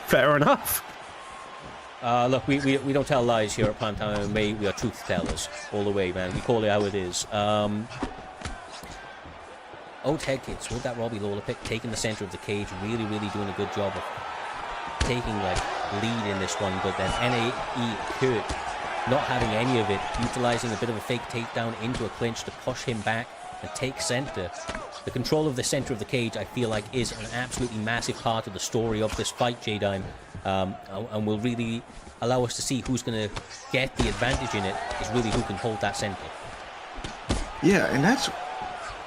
Fair enough. Look, we don't tell lies here at PrimeTime MMA. We are truth tellers all the way, man. We call it how it is. Old head kicks with that Robbie Lawler pick, taking the center of the cage, really doing a good job of taking like lead in this one. But then NAE Kurt not having any of it, utilizing a bit of a fake takedown into a clinch to push him back and take center. The control of the center of the cage, I feel like, is an absolutely massive part of the story of this fight, J-Dime. And will really allow us to see who's going to get the advantage in it, is really who can hold that center. Yeah, and that's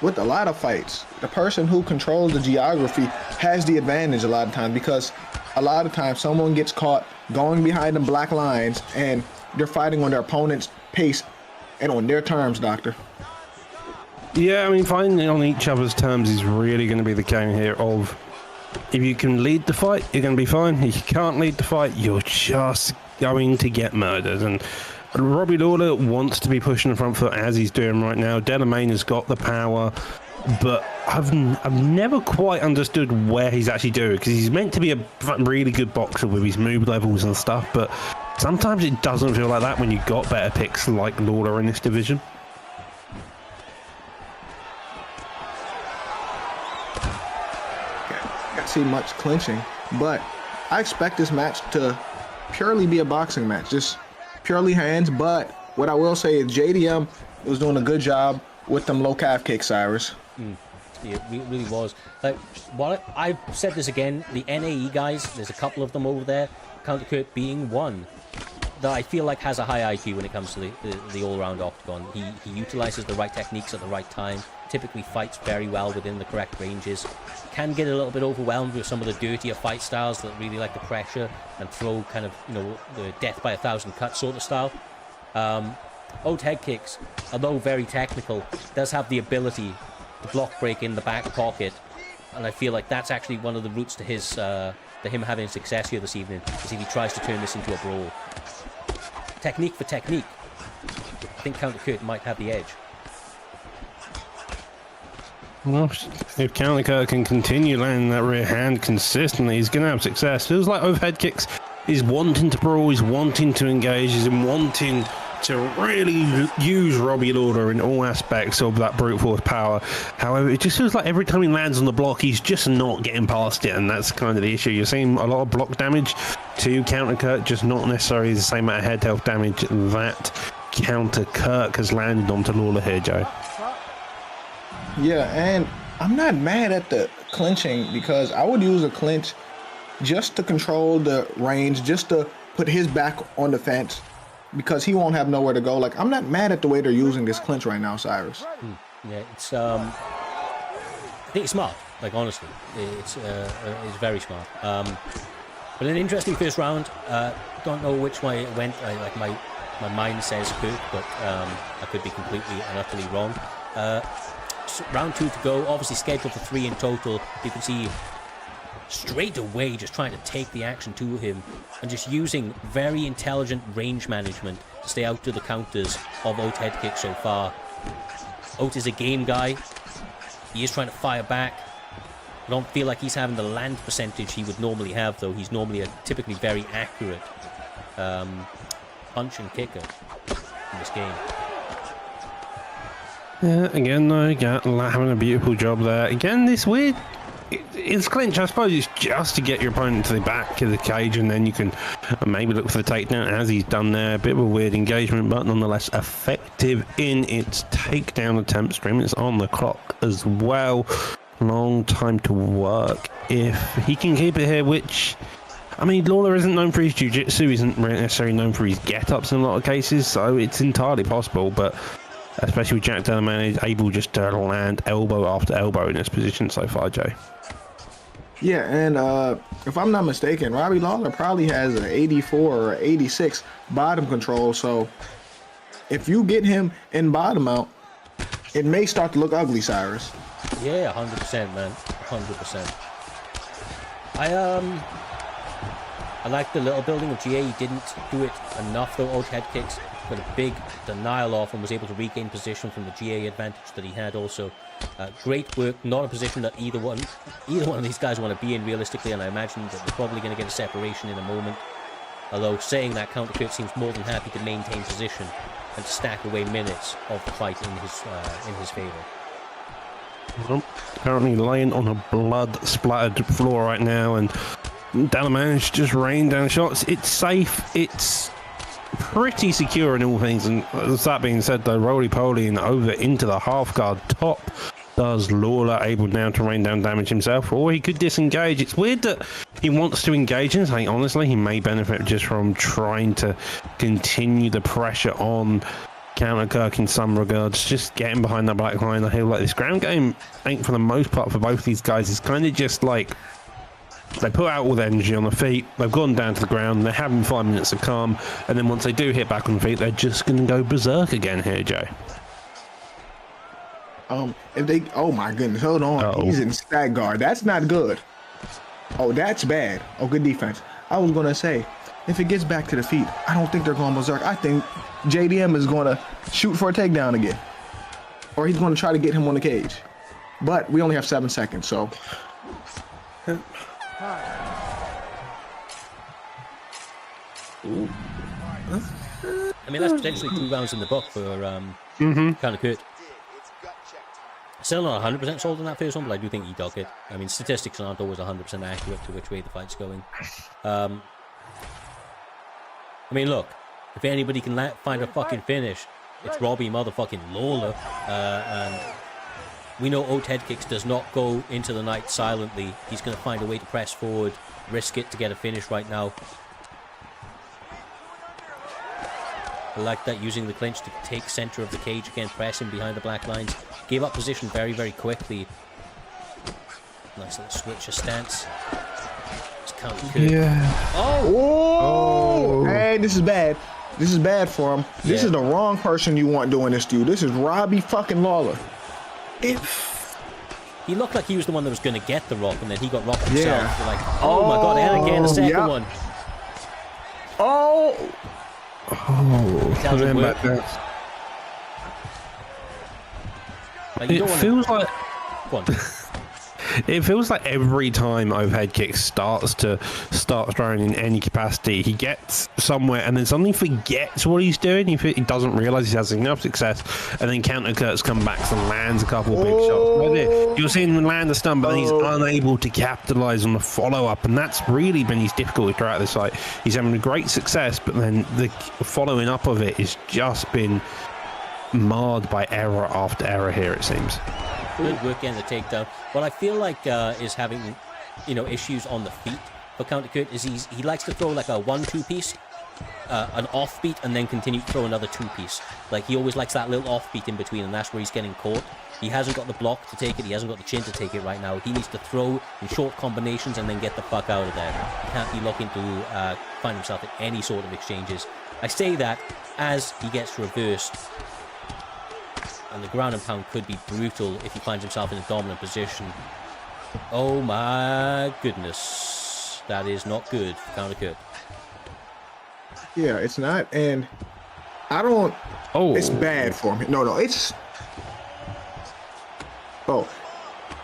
with a lot of fights. The person who controls the geography has the advantage a lot of times, because a lot of times someone gets caught going behind the black lines and they're fighting on their opponent's pace and on their terms, Doctor. Yeah, I mean, fighting on each other's terms is really going to be the game here of, if you can lead the fight, you're going to be fine. If you can't lead the fight, you're just going to get murdered. And Robbie Lawler wants to be pushing the front foot as he's doing right now. Delamain has got the power, but I've never quite understood where he's actually doing, because he's meant to be a really good boxer with his move levels and stuff, but sometimes it doesn't feel like that when you've got better picks like Lawler in this division. See much clinching, but I expect this match to purely be a boxing match, just purely hands. But what I will say is JDM was doing a good job with them low calf kicks, Cyrus. It really was. Like, what I've said this again, the NAE guys, there's a couple of them over there, Counter Kurt being one, that I feel like has a high IQ when it comes to the all-round octagon. He utilizes the right techniques at the right time, typically fights very well within the correct ranges, can get a little bit overwhelmed with some of the dirtier fight styles that really like the pressure and throw kind of, you know, the death by 1,000 cuts sort of style. Old head kicks, although very technical, does have the ability to block break in the back pocket, and I feel like that's actually one of the routes to his to him having success here this evening, is if he tries to turn this into a brawl. Technique for technique, I think Counter Kurt might have the edge. Well, if Counter Kurt can continue landing that rear hand consistently, he's going to have success. Feels like overhead kicks is wanting to brawl, he's wanting to engage, he's wanting to really use Robbie Lawler in all aspects of that brute force power. However, it just feels like every time he lands on the block, he's just not getting past it, and that's kind of the issue. You're seeing a lot of block damage to Counter Kurt, just not necessarily the same amount of head health damage that Counter Kurt has landed onto Lawler here, Joe. Yeah, and I'm not mad at the clinching, because I would use a clinch just to control the range, just to put his back on the fence, because he won't have nowhere to go. Like, I'm not mad at the way they're using this clinch right now, Cyrus. Yeah, it's I think it's smart. Like, honestly, it's very smart. But an interesting first round. Don't know which way it went. Like my mind says Kurt, but I could be completely and utterly wrong. Round 2 to go. Obviously scheduled for 3 in total. You can see straight away just trying to take the action to him and just using very intelligent range management to stay out to the counters of Oat head kick so far. Oat is a game guy. He is trying to fire back. I don't feel like he's having the land percentage he would normally have, though. He's normally a typically very accurate punch and kicker in this game. Yeah, again, though, having a beautiful job there. Again, this weird... It's clinch, I suppose it's just to get your opponent to the back of the cage, and then you can maybe look for the takedown, as he's done there. A bit of a weird engagement, but nonetheless effective in its takedown attempt. Stream is on the clock as well. Long time to work if he can keep it here, which... I mean, Lawler isn't known for his jiu-jitsu, isn't necessarily known for his get-ups in a lot of cases, so it's entirely possible, but... especially with Jack Delaman is able just to land elbow after elbow in this position so far, Joe. Yeah, and if I'm not mistaken, Robbie Lawler probably has an 84 or 86 bottom control, so if you get him in bottom out, it may start to look ugly, Cyrus. Yeah, 100%, man. 100%. I like the little building of GA. He didn't do it enough, though. Old head kicks. Got a big denial off and was able to regain position from the GA advantage that he had also. Great work, not a position that either one of these guys want to be in realistically, and I imagine that they're probably going to get a separation in a moment. Although saying that, Counter Kurt seems more than happy to maintain position and to stack away minutes of the fight in his favor. Well, currently laying on a blood-splattered floor right now, and Delaman just rained down shots. It's safe. It's pretty secure in all things, and as that being said, though, roly-poly and over into the half-guard top. Does Lawler able now to rain down damage himself, or he could disengage? It's weird that he wants to engage, and I think honestly he may benefit just from trying to continue the pressure on Counter Kurt in some regards, just getting behind that black line. I feel like this ground game, I think for the most part for both these guys, is kind of just like they put out all their energy on the feet, they've gone down to the ground, they're having 5 minutes of calm, and then once they do hit back on the feet, they're just going to go berserk again here, Joe. If they, oh my goodness, hold on, he's in stack guard. That's not good. Oh, that's bad. Oh, good defense. I was gonna say, if it gets back to the feet, I don't think they're going berserk. I think JDM is gonna shoot for a takedown again, or he's gonna try to get him on the cage. But we only have 7 seconds, so. I mean, that's potentially 2 rounds in the book for Counter Kurt. Still not 100% sold on that first one, but I do think he dug it. I mean, statistics aren't always 100% accurate to which way the fight's going. I mean, look, if anybody can find a fucking finish, it's Robbie motherfucking Lawler. And We know Oat Head Kicks does not go into the night silently. He's going to find a way to press forward, risk it to get a finish right now. I like that, using the clinch to take center of the cage again, pressing behind the black lines. Gave up position very, very quickly. Nice little switch of stance. It's counter. Yeah. Oh! Hey, this is bad. This is bad for him. This is the wrong person you want doing this to. This is Robbie fucking Lawler. He looked like he was the one that was going to get the rock, and then he got rocked himself. Yeah. Like, oh my god, and again, the second one. Oh! Doesn't work. Like, you It don't wanna... feels like Go on. it feels like every time Overhead Kick starts throwing in any capacity, he gets somewhere and then suddenly forgets what he's doing. He doesn't realize he's having enough success, and then counter Kurtz comes back and lands a couple of big shots. Right there, you're seeing him land a stun, but then he's unable to capitalize on the follow up, and that's really been his difficulty throughout this fight. He's having great success, but then the following up of it has just been marred by error after error here, it seems. Good work getting the takedown. What I feel like is having, issues on the feet for Counter Kurt is he likes to throw like a 1-2 piece, an offbeat, and then continue to throw another 2-piece. Like, he always likes that little offbeat in between, and that's where he's getting caught. He hasn't got the block to take it. He hasn't got the chin to take it right now. He needs to throw in short combinations and then get the fuck out of there. He can't be looking to find himself in any sort of exchanges. I say that as he gets reversed. And the ground and pound could be brutal if he finds himself in a dominant position. Oh my goodness. That is not good for Counter Kurt. Yeah, it's not. And I don't... Oh. It's bad for me. No, it's... Oh.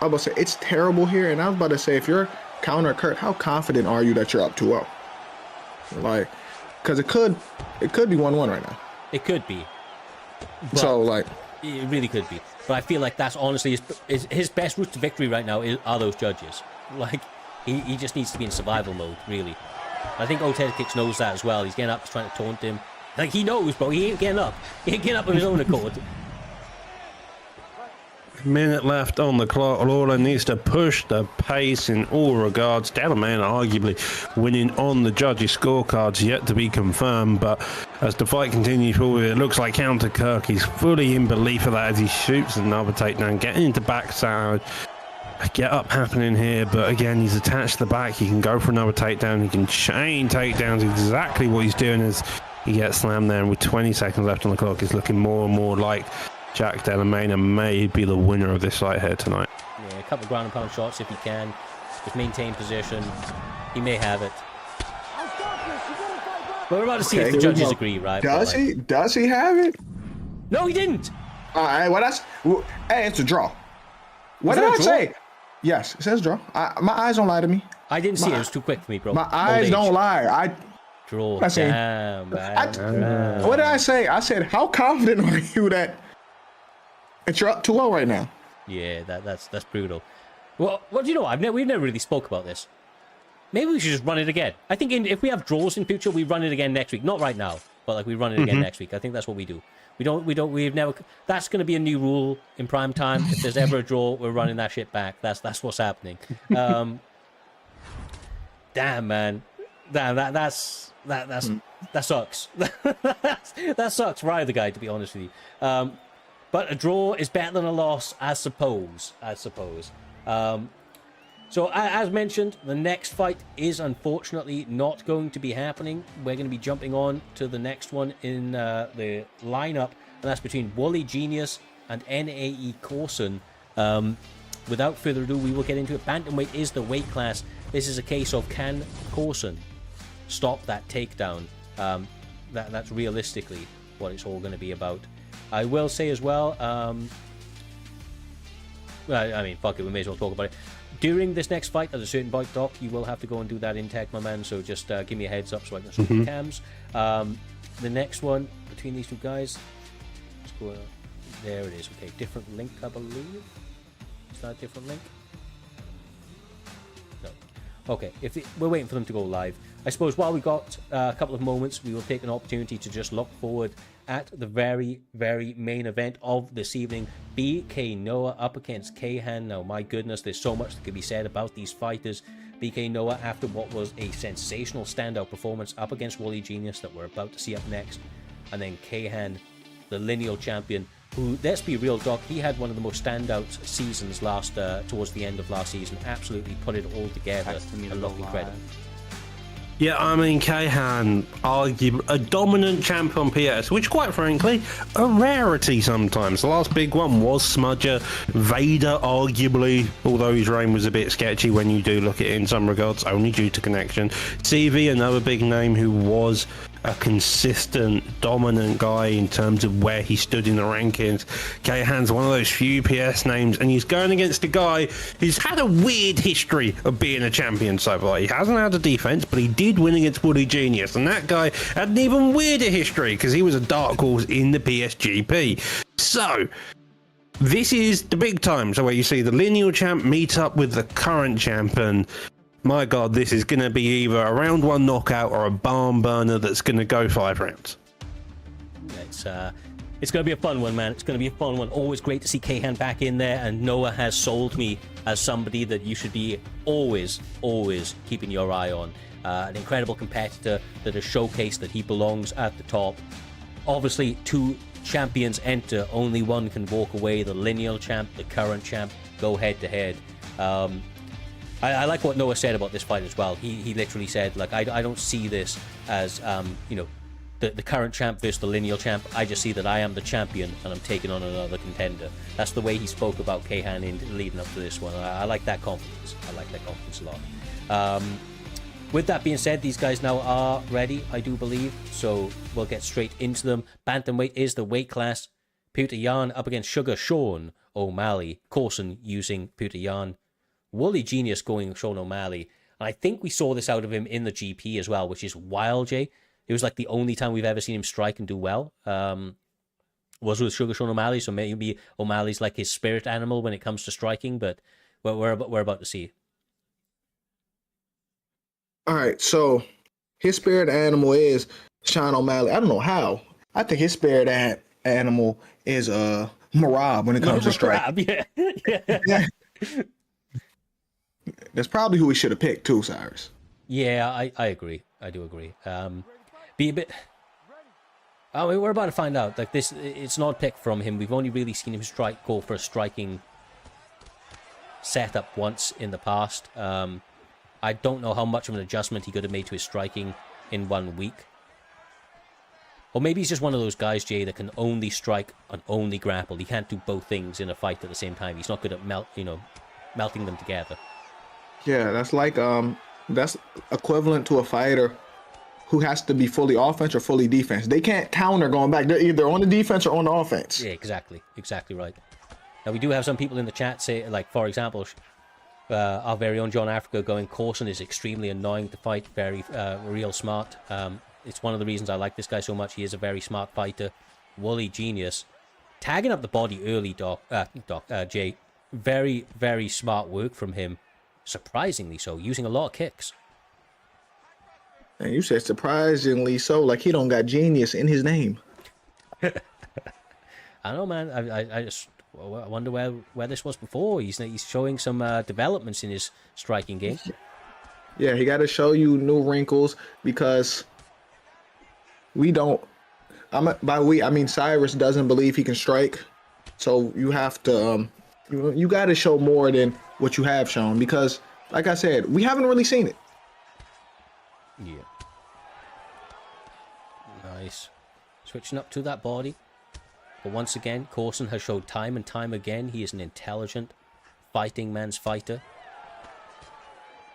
I was about to say, it's terrible here. And I was about to say, if you're Counter Kurt, how confident are you that you're up 2-0? Like, because it could be 1-1 right now. It could be. So, like... It really could be. But I feel like that's honestly his best route to victory right now are those judges. Like, he just needs to be in survival mode, really. I think Oat Head Kicks knows that as well. He's getting up, he's trying to taunt him. Like, he knows, bro. He ain't getting up. He ain't getting up of his own accord. Minute left on the clock. Lawler needs to push the pace in all regards. Delamain arguably winning on the judges' scorecards, yet to be confirmed. But as the fight continues forward, it looks like Counter Kirk is fully in belief of that as he shoots another takedown, getting into backside. Get up happening here, but again, he's attached to the back. He can go for another takedown. He can chain takedowns, exactly what he's doing as he gets slammed there. And with 20 seconds left on the clock, it's looking more and more like Jack Delamain may be the winner of this fight here tonight. Yeah, a couple of ground and pound shots if he can. Just maintain position. He may have it. But we're about to see if the judges agree, right? Does he? Does he have it? No, he didn't. All right, hey, it's a draw. What did I say? Yes, it says draw. My eyes don't lie to me. I didn't see it. It was too quick for me, bro. My eyes don't lie. Draw. I say, Damn, man. What did I say? I said, how confident are you that you're up 2-0 right now? Yeah, that's brutal. Well, what do you know? We've never really spoke about this. Maybe we should just run it again. I think if we have draws in future, we run it again next week. Not right now, but like we run it again next week. I think that's what we do. We've never. That's going to be a new rule in prime time. If there's ever a draw, we're running that shit back. That's what's happening. Damn, man. Damn, that sucks. that sucks for either guy, to be honest with you. But a draw is better than a loss, I suppose. So, as mentioned, the next fight is unfortunately not going to be happening. We're going to be jumping on to the next one in the lineup, and that's between Wooly Genius and NAE Corson. Without further ado, we will get into it. Bantamweight is the weight class. This is a case of, can Corson stop that takedown? That's realistically what it's all going to be about. I will say as well, I mean, fuck it, we may as well talk about it. During this next fight, at a certain point, Doc, you will have to go and do that in tech, my man, so just give me a heads up so I can switch the cams. The next one, between these two guys, let's go, there it is, okay, different link, I believe. Is that a different link? No. Okay, we're waiting for them to go live. I suppose while we got a couple of moments, we will take an opportunity to just look forward at the very, very main event of this evening. BK Noah up against Kayhan. Now, my goodness, there's so much that could be said about these fighters. BK Noah, after what was a sensational standout performance up against Wooly Genius that we're about to see up next. And then Kayhan, the lineal champion, who, let's be real, Doc, he had one of the most standout seasons towards the end of last season. Absolutely put it all together and looked incredible. Yeah, I mean, Kayhan, arguably a dominant champ on PS, which, quite frankly, a rarity sometimes. The last big one was Smudger. Vader, arguably, although his reign was a bit sketchy when you do look at it in some regards, only due to connection. CV, another big name who was a consistent, dominant guy in terms of where he stood in the rankings. Kayhan's one of those few PS names, and he's going against a guy who's had a weird history of being a champion so far. He hasn't had a defense, but he did win against Woody Genius, and that guy had an even weirder history because he was a dark horse in the PSGP. So this is the big time, so where you see the lineal champ meet up with the current champion. My God, this is going to be either a round one knockout or a barn burner that's going to go 5 rounds. It's going to be a fun one, man. It's going to be a fun one. Always great to see Kayhan back in there, and Noah has sold me as somebody that you should be always keeping your eye on. An incredible competitor that has showcased that he belongs at the top. Obviously, 2 champions enter, only one can walk away. The lineal champ, the current champ, go head to head. I like what Noah said about this fight as well. He literally said, like, I don't see this as, the current champ versus the lineal champ. I just see that I am the champion and I'm taking on another contender. That's the way he spoke about Kayhan in leading up to this one. I like that confidence. I like that confidence a lot. With that being said, these guys now are ready, I do believe. So we'll get straight into them. Bantamweight is the weight class. Peter Yan up against Sugar Sean O'Malley. Corson using Peter Yan. Wooly Genius going Sean O'Malley. And I think we saw this out of him in the GP as well, which is wild, Jay. It was like the only time we've ever seen him strike and do well. Was with Sugar Sean O'Malley, so maybe O'Malley's like his spirit animal when it comes to striking, but we're about to see. All right, so his spirit animal is Sean O'Malley. I don't know how. I think his spirit animal is Marab when it comes to striking. Yeah. That's probably who we should have picked too, Cyrus. Yeah, I agree. I do agree. Be a bit. I mean, we're about to find out. Like this, it's not a pick from him. We've only really seen him go for a striking setup once in the past. I don't know how much of an adjustment he could have made to his striking in 1 week. Or maybe he's just one of those guys, Jay, that can only strike and only grapple. He can't do both things in a fight at the same time. He's not good at melting them together. Yeah, that's like that's equivalent to a fighter who has to be fully offense or fully defense. They can't counter going back. They're either on the defense or on the offense. Yeah, exactly right. Now we do have some people in the chat say, like, for example, our very own John Africa going, Corson is extremely annoying to fight, very real smart. It's one of the reasons I like this guy so much. He is a very smart fighter. Wooly Genius, tagging up the body early, Jay. Very, very smart work from him. Surprisingly so, using a lot of kicks. And you said surprisingly so, like he don't got genius in his name. I don't know, man. I just wonder where this was before. He's showing some developments in his striking game. Yeah, he got to show you new wrinkles because we don't. By we, I mean Cyrus doesn't believe he can strike, so you have to. You got to show more than what you have shown because, like I said, we haven't really seen it. Yeah. Nice. Switching up to that body. But once again, Corson has showed time and time again he is an intelligent fighting man's fighter.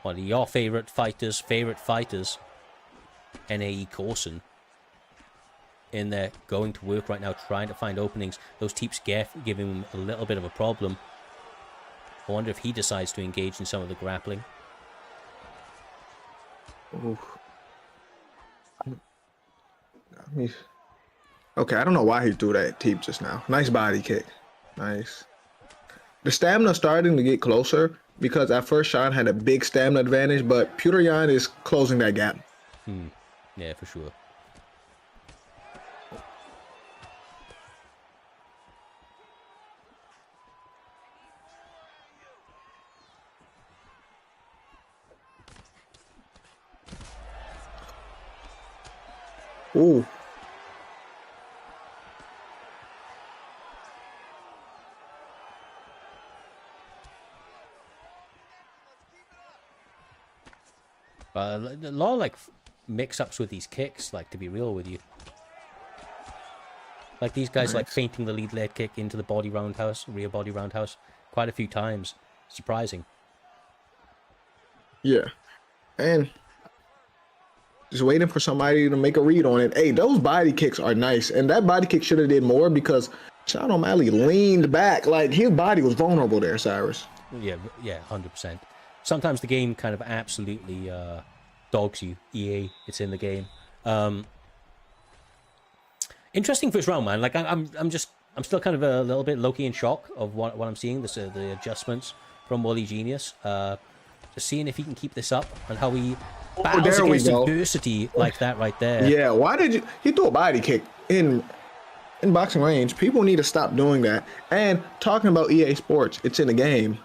One of your favorite fighters, NAE Corson. In there, going to work right now, trying to find openings. Those teeps giving him a little bit of a problem. I wonder if he decides to engage in some of the grappling. Ooh. Okay, I don't know why he threw that teep just now. Nice body kick. Nice. The stamina starting to get closer, because at first Sean had a big stamina advantage, but Petr Yan is closing that gap. Yeah, for sure. Ooh. A lot of like mix-ups with these kicks, like to be real with you. Like these guys like feinting the lead leg kick into the body roundhouse, rear body roundhouse, quite a few times. Surprising. Yeah. And just waiting for somebody to make a read on it. Hey, those body kicks are nice. And that body kick should have did more because Sean O'Malley leaned back. Like, his body was vulnerable there, Cyrus. Yeah, 100%. Sometimes the game kind of absolutely dogs you. EA, it's in the game. Interesting first round, man. Like I'm still kind of a little bit low-key in shock of what I'm seeing. The adjustments from Wooly Genius. Just seeing if he can keep this up and how he battles against adversity like that right there. Yeah, why did you? He threw a body kick in boxing range. People need to stop doing that. And talking about EA Sports, it's in the game.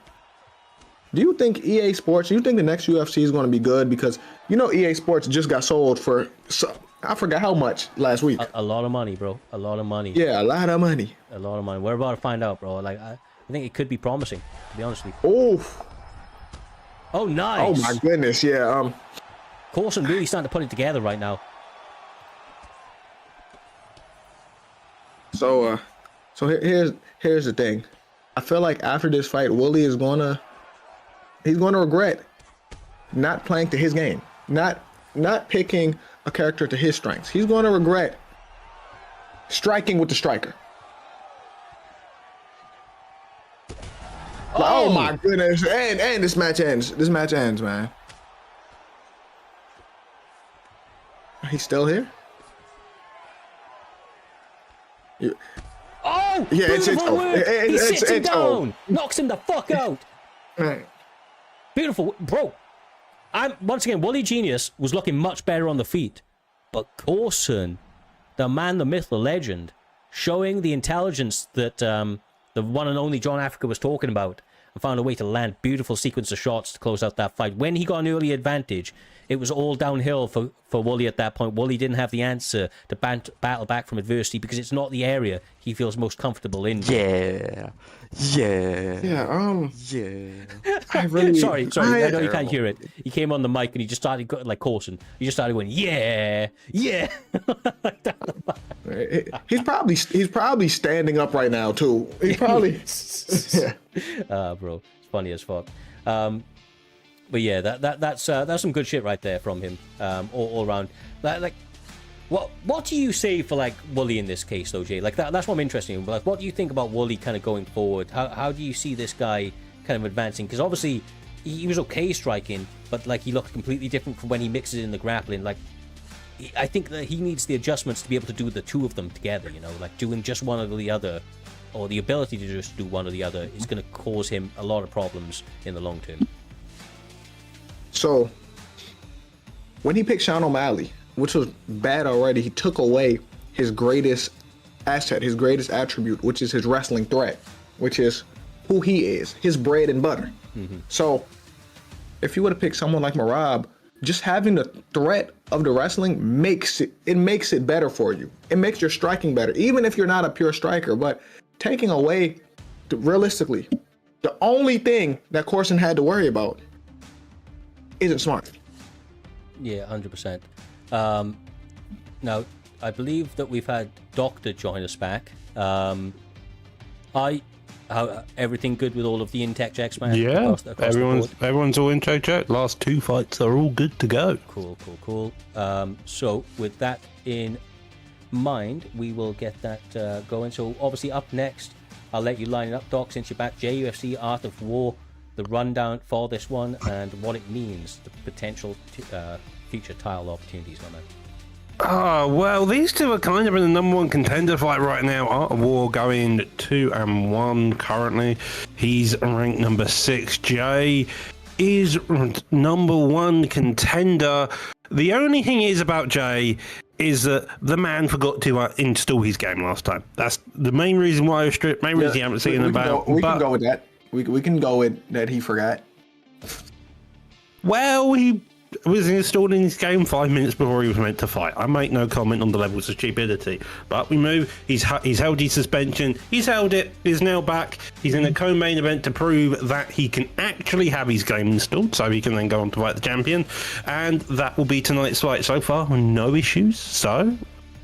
Do you think EA Sports, do you think the next UFC is going to be good? Because, you know, EA Sports just got sold for, I forgot how much last week. A lot of money, bro. A lot of money. Yeah, a lot of money. A lot of money. We're about to find out, bro. Like, I think it could be promising, to be honest with you. Oh. Oh, nice. Oh, my goodness, yeah. Coulson really starting to put it together right now. So here's the thing. I feel like after this fight, Wooly is he's gonna regret not playing to his game, not picking a character to his strengths. He's gonna regret striking with the striker. Oh my goodness! And this match ends. This match ends, man. He's still here. Yeah. Oh! Yeah, it's he sits him down, knocks him the fuck out. Right. Beautiful, bro. Once again, Wooly Genius was looking much better on the feet, but Coulson, the man, the myth, the legend, showing the intelligence that the one and only John Africa was talking about, and found a way to land beautiful sequence of shots to close out that fight. When he got an early advantage, it was all downhill for Wooly at that point. Wooly didn't have the answer to battle back from adversity because it's not the area he feels most comfortable in. Yeah. I really. Sorry. I know you can't hear it. He came on the mic and he just started like Coulson. He just started going, yeah. He's probably standing up right now too. He's probably. Bro, it's funny as fuck. But yeah, that's some good shit right there from him. All around. Like, what do you say for like Wooly in this case, though, Jay? Like that's what I'm interested in. But like, what do you think about Wooly kind of going forward? How do you see this guy kind of advancing? Because obviously he was okay striking, but like he looked completely different from when he mixes in the grappling. Like I think that he needs the adjustments to be able to do the two of them together. You know, like doing just one or the other, or the ability to just do one or the other, is going to cause him a lot of problems in the long term. So when he picked Sean O'Malley, which was bad already, he took away his greatest asset, his greatest attribute, which is his wrestling threat, which is who he is, his bread and butter. Mm-hmm. So if you would have picked someone like Merab, just having the threat of the wrestling makes it better for you. It makes your striking better, even if you're not a pure striker. But taking away, realistically, the only thing that Coulson had to worry about isn't smart. Yeah, 100%. Now, I believe that we've had Doctor join us back. Everything good with all of the Intech checks, man? Yeah, everyone's all Intech check. Last two fights are all good to go. Cool. So with that in mind, we will get that going. So obviously up next, I'll let you line it up, Doc, since you're back. JUFC Art of War, the rundown for this one and what it means, the potential future title opportunities, my man. Oh, well, these two are kind of in the number one contender fight right now. Art of War going 2-1 currently. He's ranked number 6. Jay is number 1 contender. The only thing is about Jay is that the man forgot to install his game last time. That's the main reason why I was stripped. Main reason you haven't seen about. We can go with that. We can go with that. He forgot. Well, he was installed in his game 5 minutes before he was meant to fight. I make no comment on the levels of stupidity. But we move. He's held his suspension. He's held it. He's now back. He's in a co-main event to prove that he can actually have his game installed, so he can then go on to fight the champion. And that will be tonight's fight. So far, no issues. So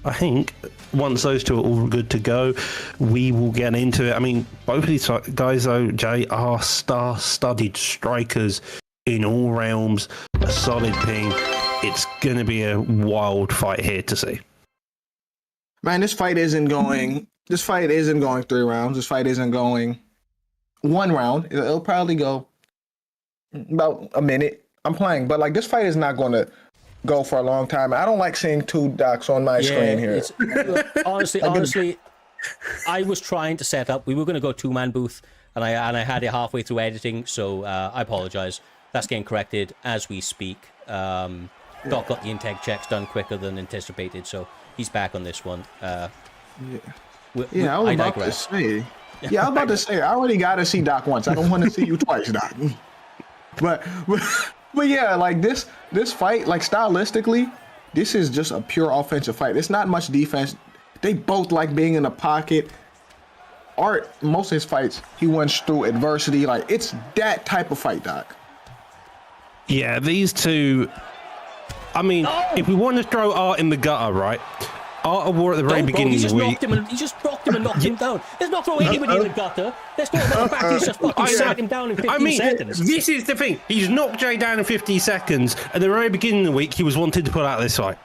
I think once those two are all good to go, we will get into it. I mean, both of these guys, though, Jay, are star-studded strikers in all realms, a solid ping. It's going to be a wild fight here to see. Man, this fight isn't going 3 rounds. This fight isn't going 1 round. It'll probably go about a minute. I'm playing, but like this fight is not going to go for a long time. I don't like seeing 2 docs on my screen here. Honestly, I was trying to set up. We were going to go 2-man booth, and I had it halfway through editing, so I apologize. That's getting corrected as we speak. Doc got the intake checks done quicker than anticipated, so he's back on this one. I was about to say. Yeah, I was about to say. I already got to see Doc once. I don't want to see you twice, Doc. But yeah, like this fight, like stylistically, this is just a pure offensive fight. It's not much defense. They both like being in the pocket. Art, most of his fights, he wins through adversity. Like it's that type of fight, Doc. Yeah, these two. I mean, if we want to throw Art in the gutter, right? Art of War at the very beginning of the week. He just rocked him and knocked him down. Let's not throw anybody in the gutter. Let's talk about the fact he's just fucking sat him down in 15 seconds. This is the thing. He's knocked Jay down in 50 seconds. At the very beginning of the week, he was wanted to put out this fight.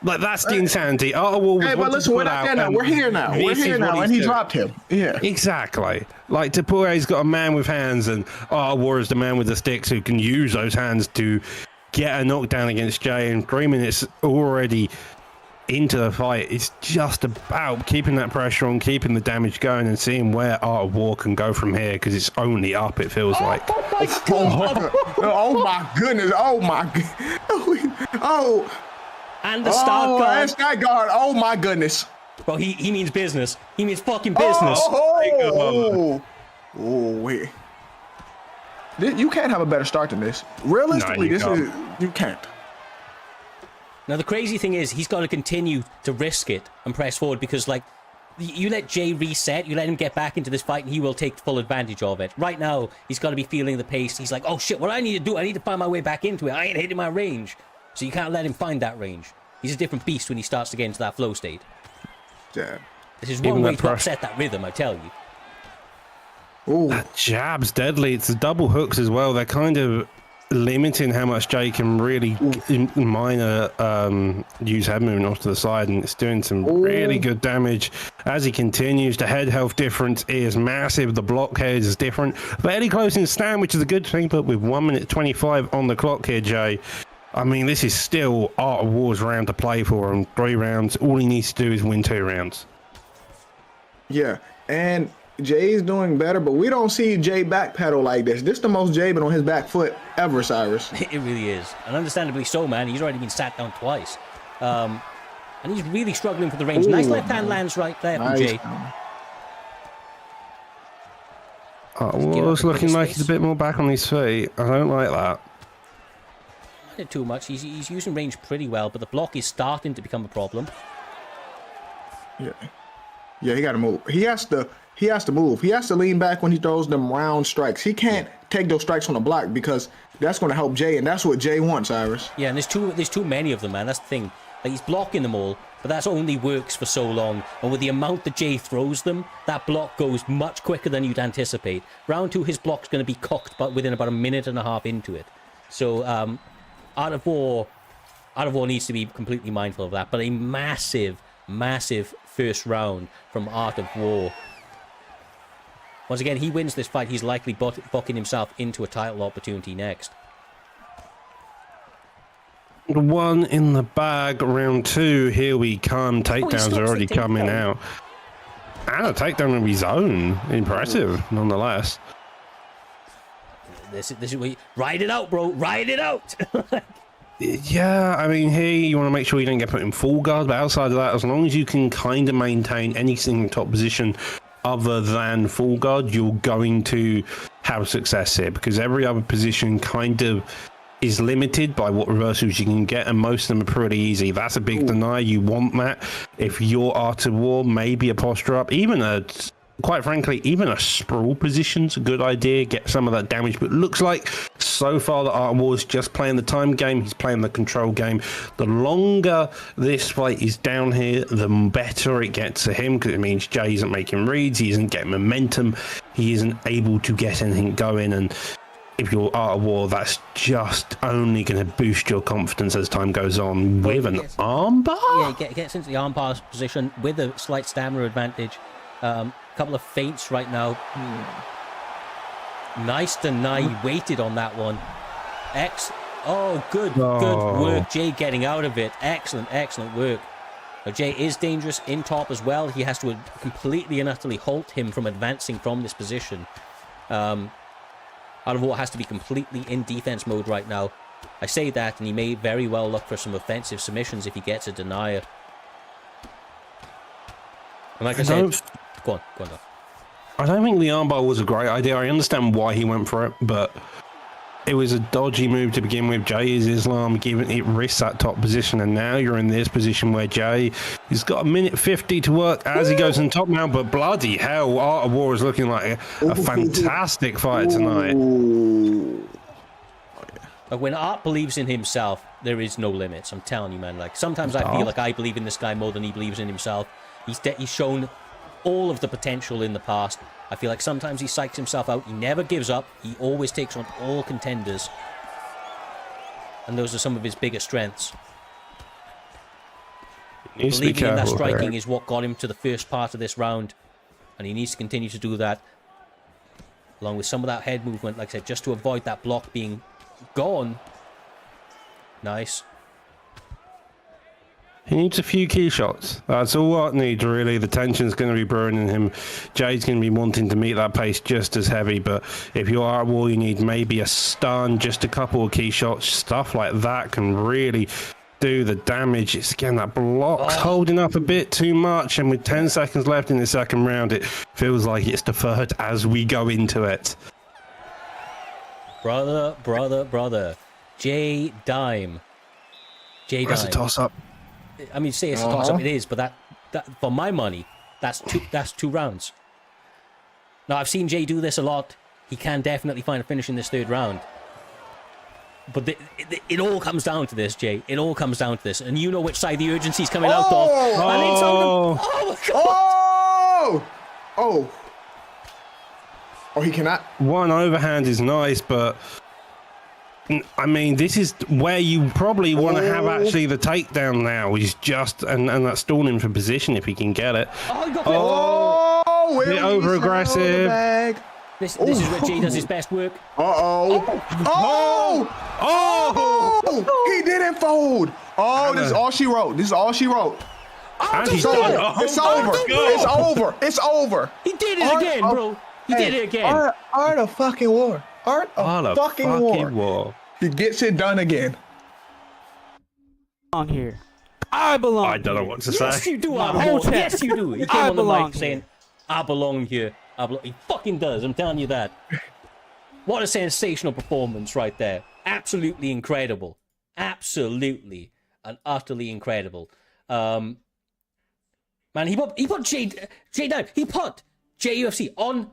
Like, that's the insanity. Art of War was wanted to put out. We're here now. We're here now, and he dropped him. Yeah. Exactly. Like, Tapure's got a man with hands, and Art of War is the man with the sticks who can use those hands to get a knockdown against Jay. In 3 minutes already into the fight, it's just about keeping that pressure on, keeping the damage going, and seeing where Art of War can go from here, because it's only up, it feels like. Oh my goodness. Oh my god. Oh. And the start guard. And start guard. Oh my goodness. Bro, he means business. He means fucking business. Wait. You can't have a better start than this. Realistically, you can't. Now the crazy thing is, he's got to continue to risk it and press forward, because like you let Jay reset, you let him get back into this fight, and he will take full advantage of it. Right now, he's got to be feeling the pace. He's like, oh shit, what I need to do, I need to find my way back into it. I ain't hitting my range. So you can't let him find that range. He's a different beast when he starts to get into that flow state. Yeah. This is one way to upset that rhythm, I tell you. Ooh. That jab's deadly. It's the double hooks as well. They're kind of limiting how much Jay can really minor use head movement off to the side, and it's doing some really good damage as he continues. The head health difference is massive. The block head is different. Fairly close in stand, which is a good thing, but with 1 minute 25 on the clock here, Jay, I mean, this is still Art of War's round to play for him. 3 rounds. All he needs to do is win 2 rounds. Yeah, and Jay's doing better, but we don't see Jay backpedal like this. This is the most Jay been on his back foot ever, Cyrus. It really is. And understandably so, man. He's already been sat down twice. And he's really struggling for the range. Nice left hand lands right there from Jay. War's looking like he's a bit more back on his feet. I don't like that. Not too much. He's using range pretty well, but the block is starting to become a problem. Yeah, he got to move. He has to move. He has to lean back when he throws them round strikes. He can't take those strikes on the block, because that's going to help Jay, and that's what Jay wants, Cyrus. Yeah, and there's too many of them, man. That's the thing. Like, he's blocking them all, but that only works for so long. And with the amount that Jay throws them, that block goes much quicker than you'd anticipate. Round 2, his block's going to be cocked, but within about 1.5 minutes into it. So, Art of War needs to be completely mindful of that. But a massive first round from Art of War. Once again, he wins this fight, he's likely booking himself into a title opportunity next. 1 in the bag, round 2. Here we come. Takedowns are already coming out. And a takedown of his own. Impressive, nonetheless. This is where you ride it out, bro. Ride it out. Yeah, I mean, here you want to make sure you don't get put in full guard, but outside of that, as long as you can kind of maintain anything in top position other than full guard, you're going to have success here, because every other position kind of is limited by what reversals you can get, and most of them are pretty easy. That's a big deny. You want that. If your Art of War, maybe a posture up, even a, quite frankly, even a sprawl position's a good idea. Get some of that damage, but looks like so far the Art of War is just playing the time game. He's playing the control game. The longer this fight is down here, the better it gets to him, because it means Jay isn't making reads, he isn't getting momentum, he isn't able to get anything going, and if you're Art of War, that's just only going to boost your confidence as time goes on with an armbar. Yeah, he gets into the armbar position with a slight stamina advantage. Couple of feints right now. Nice deny. He waited on that one. Good work, Jay, getting out of it. Excellent work. Now, Jay is dangerous in top as well. He has to completely and utterly halt him from advancing from this position. Art of War has to be completely in defense mode right now. I say that, and he may very well look for some offensive submissions if he gets a denier. And like I said, go on. I don't think the armbar was a great idea. I understand why he went for it, but it was a dodgy move to begin with. Jay is Islam, giving it risks that top position, and now you're in this position where Jay has got 1:50 to work as he goes in top now. But bloody hell, Art of War is looking like a fantastic fight tonight. Like, when Art believes in himself, there is no limits. I'm telling you, man. Like, sometimes I feel like I believe in this guy more than he believes in himself. He's shown all of the potential in the past. I feel like sometimes he psychs himself out. He never gives up. He always takes on all contenders. And those are some of his biggest strengths. Believing in that striking is what got him to the first part of this round. And he needs to continue to do that. Along with some of that head movement, like I said, just to avoid that block being gone. Nice. He needs a few key shots. That's all Art needs, really. The tension's going to be brewing in him. Jay's going to be wanting to meet that pace just as heavy, but if you're Art of War, you need maybe a stun, just a couple of key shots. Stuff like that can really do the damage. It's, again, that block's holding up a bit too much, and with 10 seconds left in the second round, it feels like it's deferred as we go into it. Brother. Jay Dime. That's a toss-up. I mean, say it's a toss-up, it is, but that for my money, that's two rounds. Now, I've seen Jay do this a lot. He can definitely find a finish in this third round. But it all comes down to this, Jay. It all comes down to this. And you know which side the urgency's coming out of. And it's on the... Oh, my God! Oh, he cannot... One overhand is nice, but... I mean, this is where you probably want to have actually the takedown now. He's just... And that's stalling him for position if he can get it. Oh, a bit over-aggressive. This is where Jay does his best work. He didn't fold. This is all she wrote. It's over. He did it again, bro. He did it again. Art of fucking war. Art of fucking war. He gets it done again. On here. I belong. I don't know what to say. Yes, you do. Yes, you do. He came on the mic saying, I belong here. He fucking does. I'm telling you that. What a sensational performance right there. Absolutely incredible. Absolutely and utterly incredible. Man, he put Jay down. He put JUFC on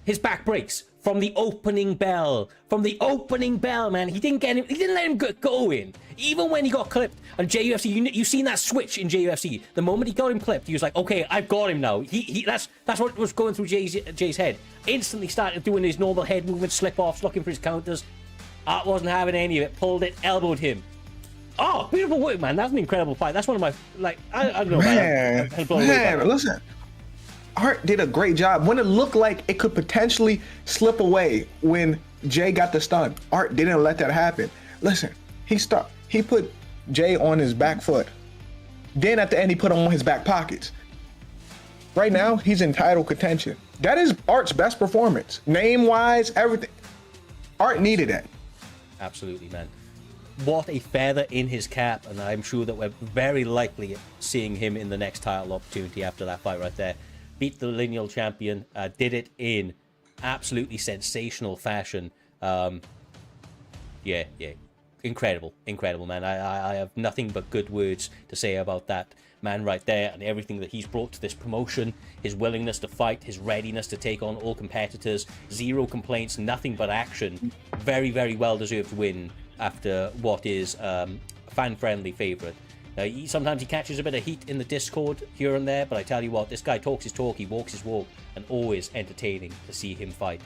his back brakes from the opening bell. Man. He didn't let him go in. Even when he got clipped on JUFC, you seen that switch in JUFC. The moment he got him clipped, he was like, okay, I've got him now. That's what was going through Jay's head. Instantly started doing his normal head movements, slip-offs, looking for his counters. Art wasn't having any of it. Pulled it, elbowed him. Oh, beautiful work, man. That's an incredible fight. That's one of my, I don't know, man. Listen. Art did a great job. When it looked like it could potentially slip away when Jay got the stun, Art didn't let that happen. Listen, he put Jay on his back foot. Then at the end, he put him on his back pockets. right now, he's in title contention. That is Art's best performance. Name-wise, everything. Art needed that. Absolutely, man. What a feather in his cap, and I'm sure that we're very likely seeing him in the next title opportunity after that fight right there. Beat the lineal champion, did it in absolutely sensational fashion. Yeah, incredible, man. I have nothing but good words to say about that man right there, and everything that he's brought to this promotion, his willingness to fight, his readiness to take on all competitors, zero complaints, nothing but action. Very, very well-deserved win after what is a fan-friendly favorite. Sometimes he catches a bit of heat in the Discord here and there, but I tell you what, this guy talks his talk, he walks his walk, and always entertaining to see him fight.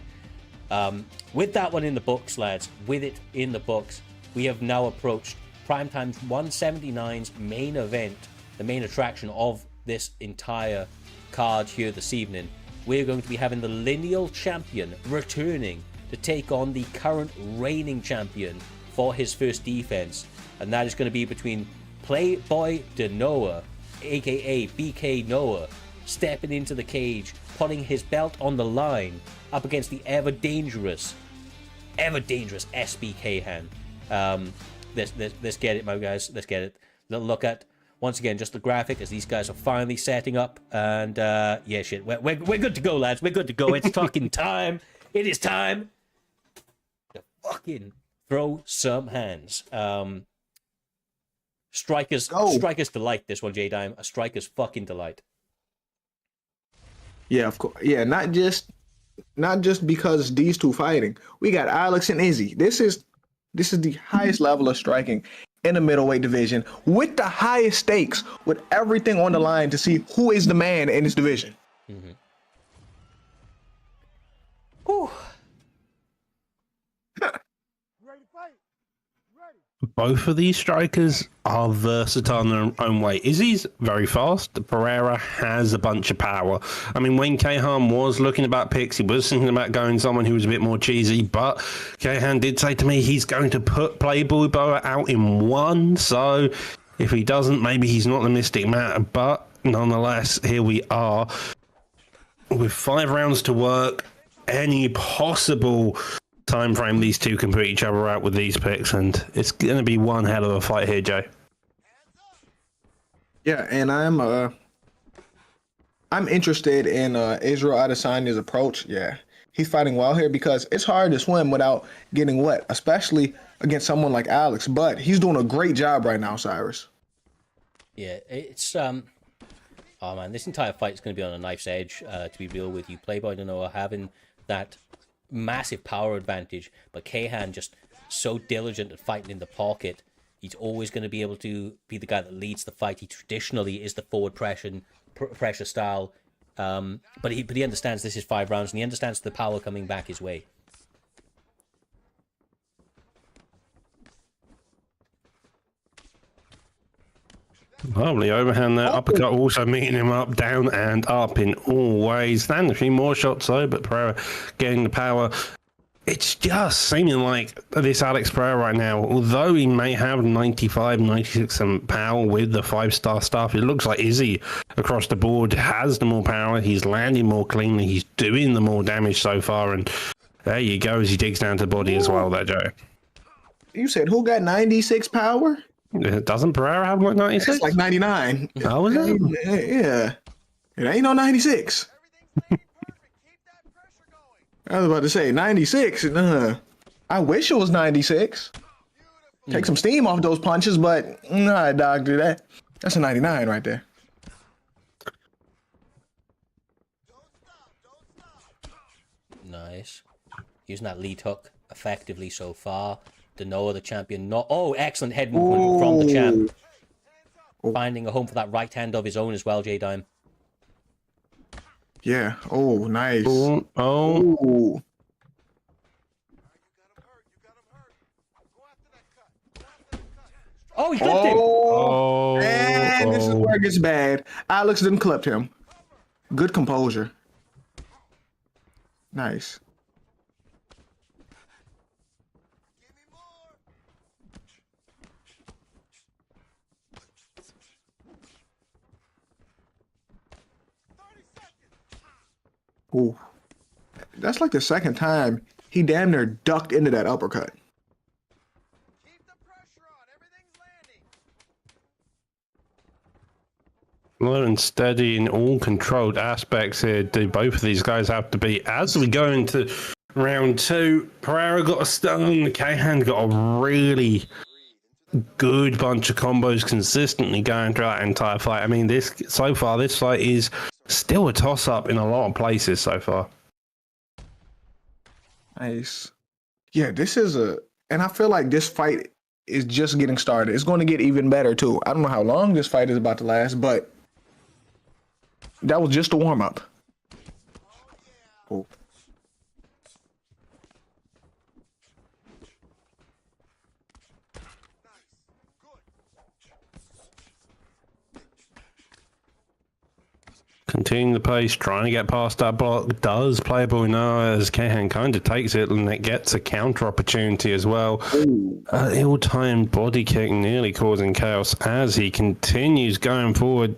With that one in the books, lads, with it in the books, we have now approached Primetime's 179's main event, the main attraction of this entire card here this evening. We're going to be having the lineal champion returning to take on the current reigning champion for his first defense, and that is going to be between Playboy de Noah, aka BK Noah, stepping into the cage, putting his belt on the line up against the ever dangerous SB Kayhan. Let's get it, my guys. Let's get it. Little look at once again just the graphic as these guys are finally setting up, and yeah, shit, we're good to go, lads. We're good to go. It's fucking time. It is time to fucking throw some hands. Striker's delight. This one, J-Dime. A striker's fucking delight. Yeah, of course. Yeah, not just because these two fighting. We got Alex and Izzy. This is the highest level of striking in the middleweight division, with the highest stakes, with everything on the line to see who is the man in this division. Mm-hmm. Whew. Both of these strikers are versatile in their own way. Izzy's very fast. Pereira has a bunch of power. I mean, when Kayhan was looking about picks, he was thinking about going someone who was a bit more cheesy, but Kayhan did say to me he's going to put Playboy Boa out in one, so if he doesn't, maybe he's not the Mystic Man, but nonetheless, here we are with 5 rounds to work. Any possible time frame these two can put each other out with these picks, and it's going to be one hell of a fight here, Joe. Yeah, and I'm interested in Israel Adesanya's approach. Yeah, he's fighting well here because it's hard to swim without getting wet, especially against someone like Alex. But he's doing a great job right now, Cyrus. Yeah, it's oh man, this entire fight is going to be on a knife's edge. To be real with you, Playboy Noah having that massive power advantage, but Kayhan just so diligent at fighting in the pocket. He's always going to be able to be the guy that leads the fight. He traditionally is the forward pressure style, but he understands this is 5 rounds, and he understands the power coming back his way. Lovely overhand there. Uppercut also meeting him up, down and up in all ways. And a few more shots though, but Pereira getting the power. It's just seeming like this Alex Pereira right now, although he may have 95, 96 power with the 5-star stuff, it looks like Izzy across the board has the more power. He's landing more cleanly. He's doing the more damage so far. And there you go as he digs down to the body as well there, Joe. You said who got 96 power? Doesn't Pereira have like 96? It's like 99. Oh, is it? Yeah. It ain't no 96. I was about to say 96. I wish it was 96. Take some steam off those punches, but nah, doctor, that's a 99 right there. Nice. Using that lead hook effectively so far. Noah, the champion, not. Oh, excellent head movement from the champ. Finding a home for that right hand of his own as well, J-Dime. Yeah. Oh, nice. Oh. Ooh. Oh, he clipped him. Oh. And this is where it gets bad. Alex didn't clip him. Good composure. Nice. Ooh. That's like the second time he damn near ducked into that uppercut. Keep the pressure on. Everything's landing. Slow and steady in all controlled aspects here. Do both of these guys have to be? As we go into round 2, Pereira got a stun. Kayhan got a really good bunch of combos consistently going throughout that entire fight. I mean, this fight is still a toss-up in a lot of places so far. Nice. Yeah, and I feel like this fight is just getting started. It's going to get even better too. I don't know how long this fight is about to last, but that was just a warm-up. Oh. Continuing the pace, trying to get past that block, does play a ball now as Kayhan kind of takes it and it gets a counter opportunity as well. Ill-timed body kick nearly causing chaos as he continues going forward.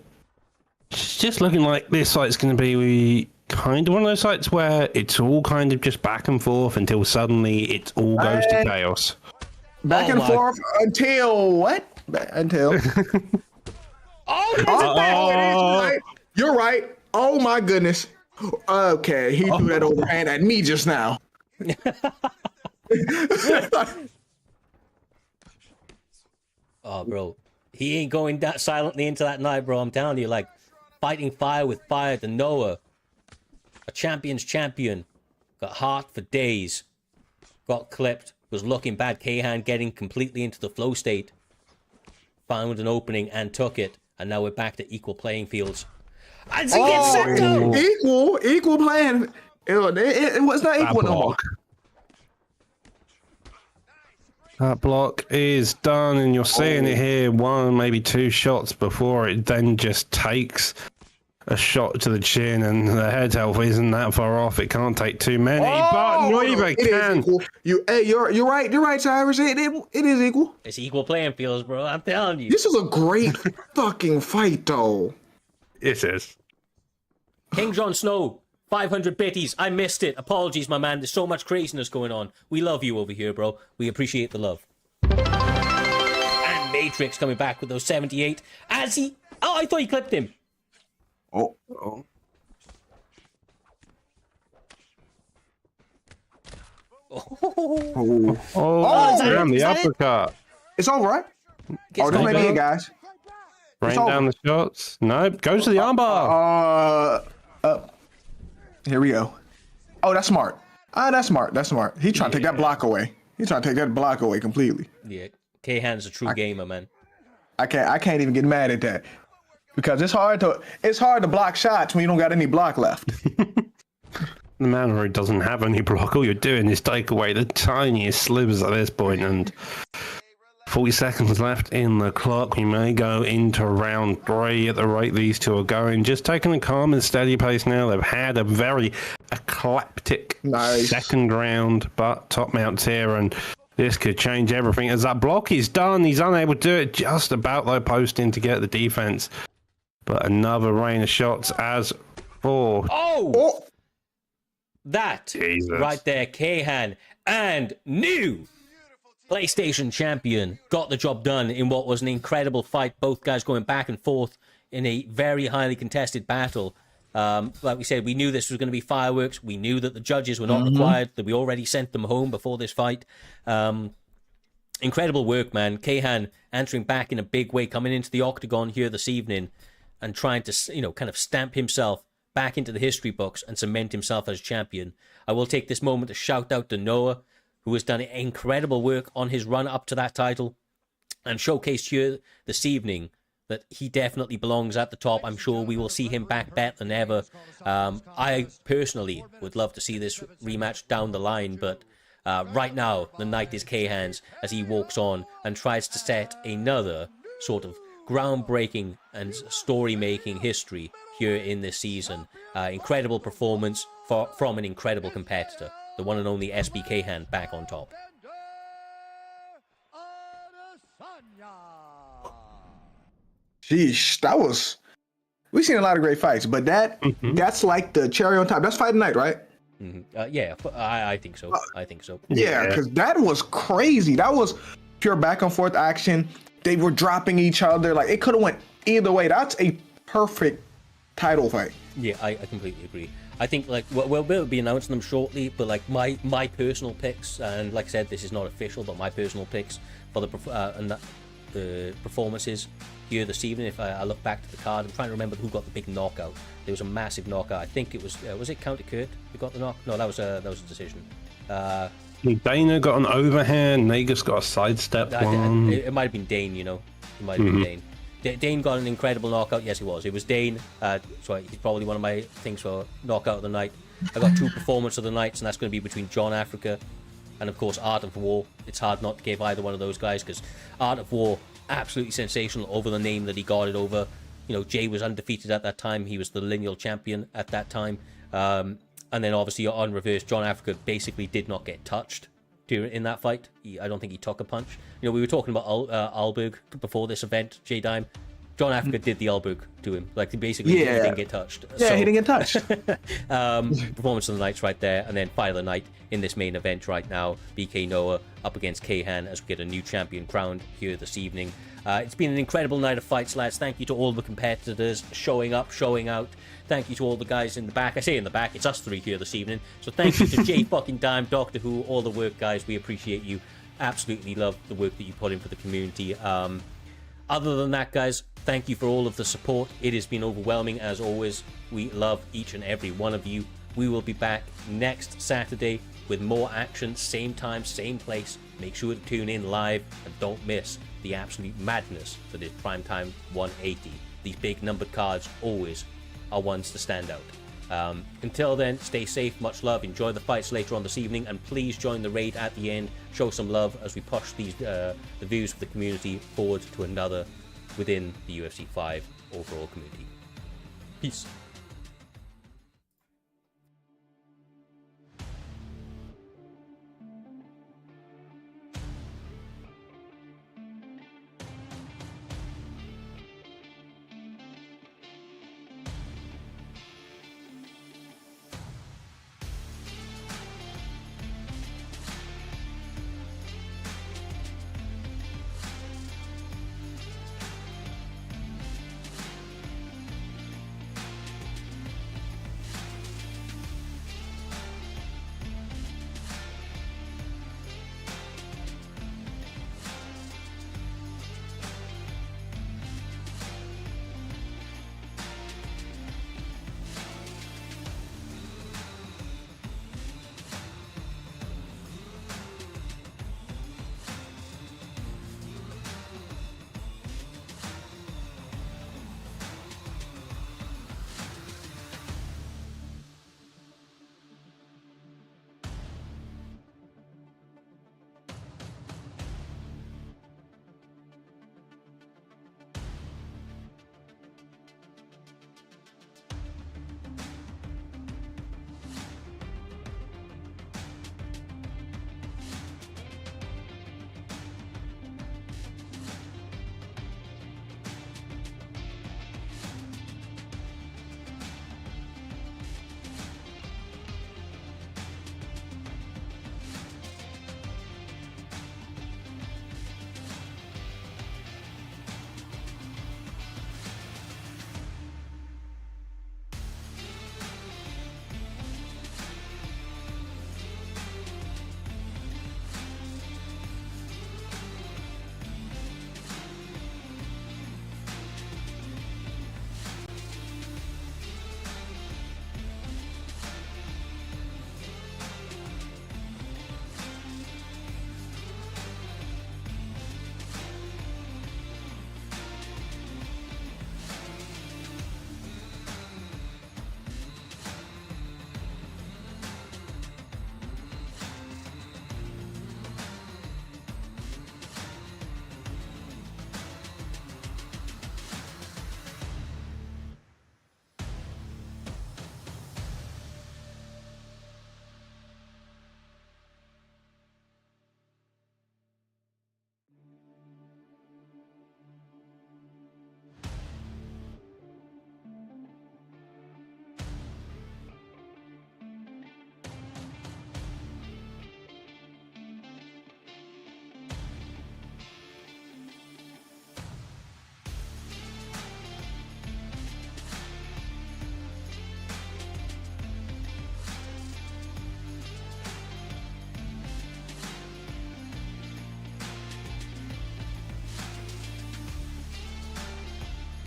It's just looking like this fight's going to be kind of one of those fights where it's all kind of just back and forth until suddenly it all goes to chaos. Back and forth until what? Until. You're right. Oh my goodness. Okay, he threw that overhand at me just now. Oh, bro. He ain't going that silently into that night, bro. I'm telling you, like, fighting fire with fire to Noah. A champion's champion. Got heart for days. Got clipped. Was looking bad. Kayhan getting completely into the flow state. Found an opening and took it. And now we're back to equal playing fields. As he gets set down. Equal playing. It was not equal no more. That block is done, and you're seeing it here. 1, maybe 2 shots before it then just takes a shot to the chin, and the head health isn't that far off. It can't take too many, but neither can. You're right, Cyrus. It is equal. It's equal playing fields, bro. I'm telling you. This is a great fucking fight, though. It is. King Jon Snow, 500 bitties. I missed it. Apologies, my man. There's so much craziness going on. We love you over here, bro. We appreciate the love. And Matrix coming back with those 78 as he... Oh, I thought he clipped him. Oh. Damn, the uppercut. It's over, right? This may be it, guys. Rain down the shots. Nope. Goes to the armbar. Here we go. Oh, that's smart. That's smart. He's trying to take that block away. He's trying to take that block away completely. Yeah, Kayhan's a true gamer, man. I can't even get mad at that. Because it's hard to block shots when you don't got any block left. The man who doesn't have any block, all you're doing is take away the tiniest slivers at this point, and 40 seconds left in the clock. We may go into round 3 at the rate these two are going. Just taking a calm and steady pace now. They've had a very eclectic second round, but top mounts here, and this could change everything. As that block is done, he's unable to do it just about though posting to get the defense. But another rain of shots as for... Oh! That Jesus. Right there, Kayhan and new PlayStation champion got the job done in what was an incredible fight. Both guys going back and forth in a very highly contested battle. Like we said, we knew this was going to be fireworks. We knew that the judges were not required, that we already sent them home before this fight. Incredible work, man. Kayhan answering back in a big way, coming into the octagon here this evening and trying to, kind of stamp himself back into the history books and cement himself as champion. I will take this moment to shout out to Noah, who has done incredible work on his run up to that title and showcased here this evening that he definitely belongs at the top. I'm sure we will see him back better than ever. I personally would love to see this rematch down the line, but right now the night is Kayhan's as he walks on and tries to set another sort of groundbreaking and story-making history here in this season. Incredible performance from an incredible competitor. The one and only SB Kayhan back on top. Sheesh, we've seen a lot of great fights, but that's like the cherry on top. That's fight night, right? Yeah, I think so. I think so. Yeah, because that was crazy. That was pure back and forth action. They were dropping each other. Like, it could have went either way. That's a perfect title fight. Yeah, I completely agree. I think, like, we'll be announcing them shortly, but like my personal picks, and like I said, this is not official, but my personal picks for the performances here this evening. If I look back to the card, I'm trying to remember who got the big knockout. There was a massive knockout. I think it was it County Kurt who got the knock? No, that was a decision. Dana got an overhand. Nagus got a sidestep one. It might have been Dane, you know. It might have been Dane. Dane got an incredible knockout. Yes, it was. It was Dane. So he's probably one of my things for knockout of the night. I got two performance of the nights, and that's going to be between John Africa and, of course, Art of War. It's hard not to give either one of those guys, because Art of War, absolutely sensational over the name that he got it over. You know, Jay was undefeated at that time. He was the lineal champion at that time. And then, obviously, on reverse, John Africa basically did not get touched in that fight. I don't think he took a punch. You know, we were talking about Alberg before this event, J-Dime. John Africa did the Alberg to him. Like, basically, he didn't get touched. Yeah, so, he didn't get touched. Performance of the night's right there. And then fight of the night in this main event right now. BK Noah up against Kayhan as we get a new champion crowned here this evening. It's been an incredible night of fights, lads. Thank you to all the competitors showing up, showing out. Thank you to all the guys in the back. I say in the back, it's us three here this evening. So thank you to J fucking Dime, Doctor Who, all the work, guys. We appreciate you. Absolutely love the work that you put in for the community. Other than that, guys, thank you for all of the support. It has been overwhelming as always. We love each and every one of you. We will be back next Saturday with more action, same time, same place. Make sure to tune in live and don't miss the absolute madness that is Primetime 180. These big numbered cards always are ones to stand out. Until then, stay safe, much love, enjoy the fights later on this evening, and please join the raid at the end. Show some love as we push these the views of the community forward to another within the UFC 5 overall community. Peace.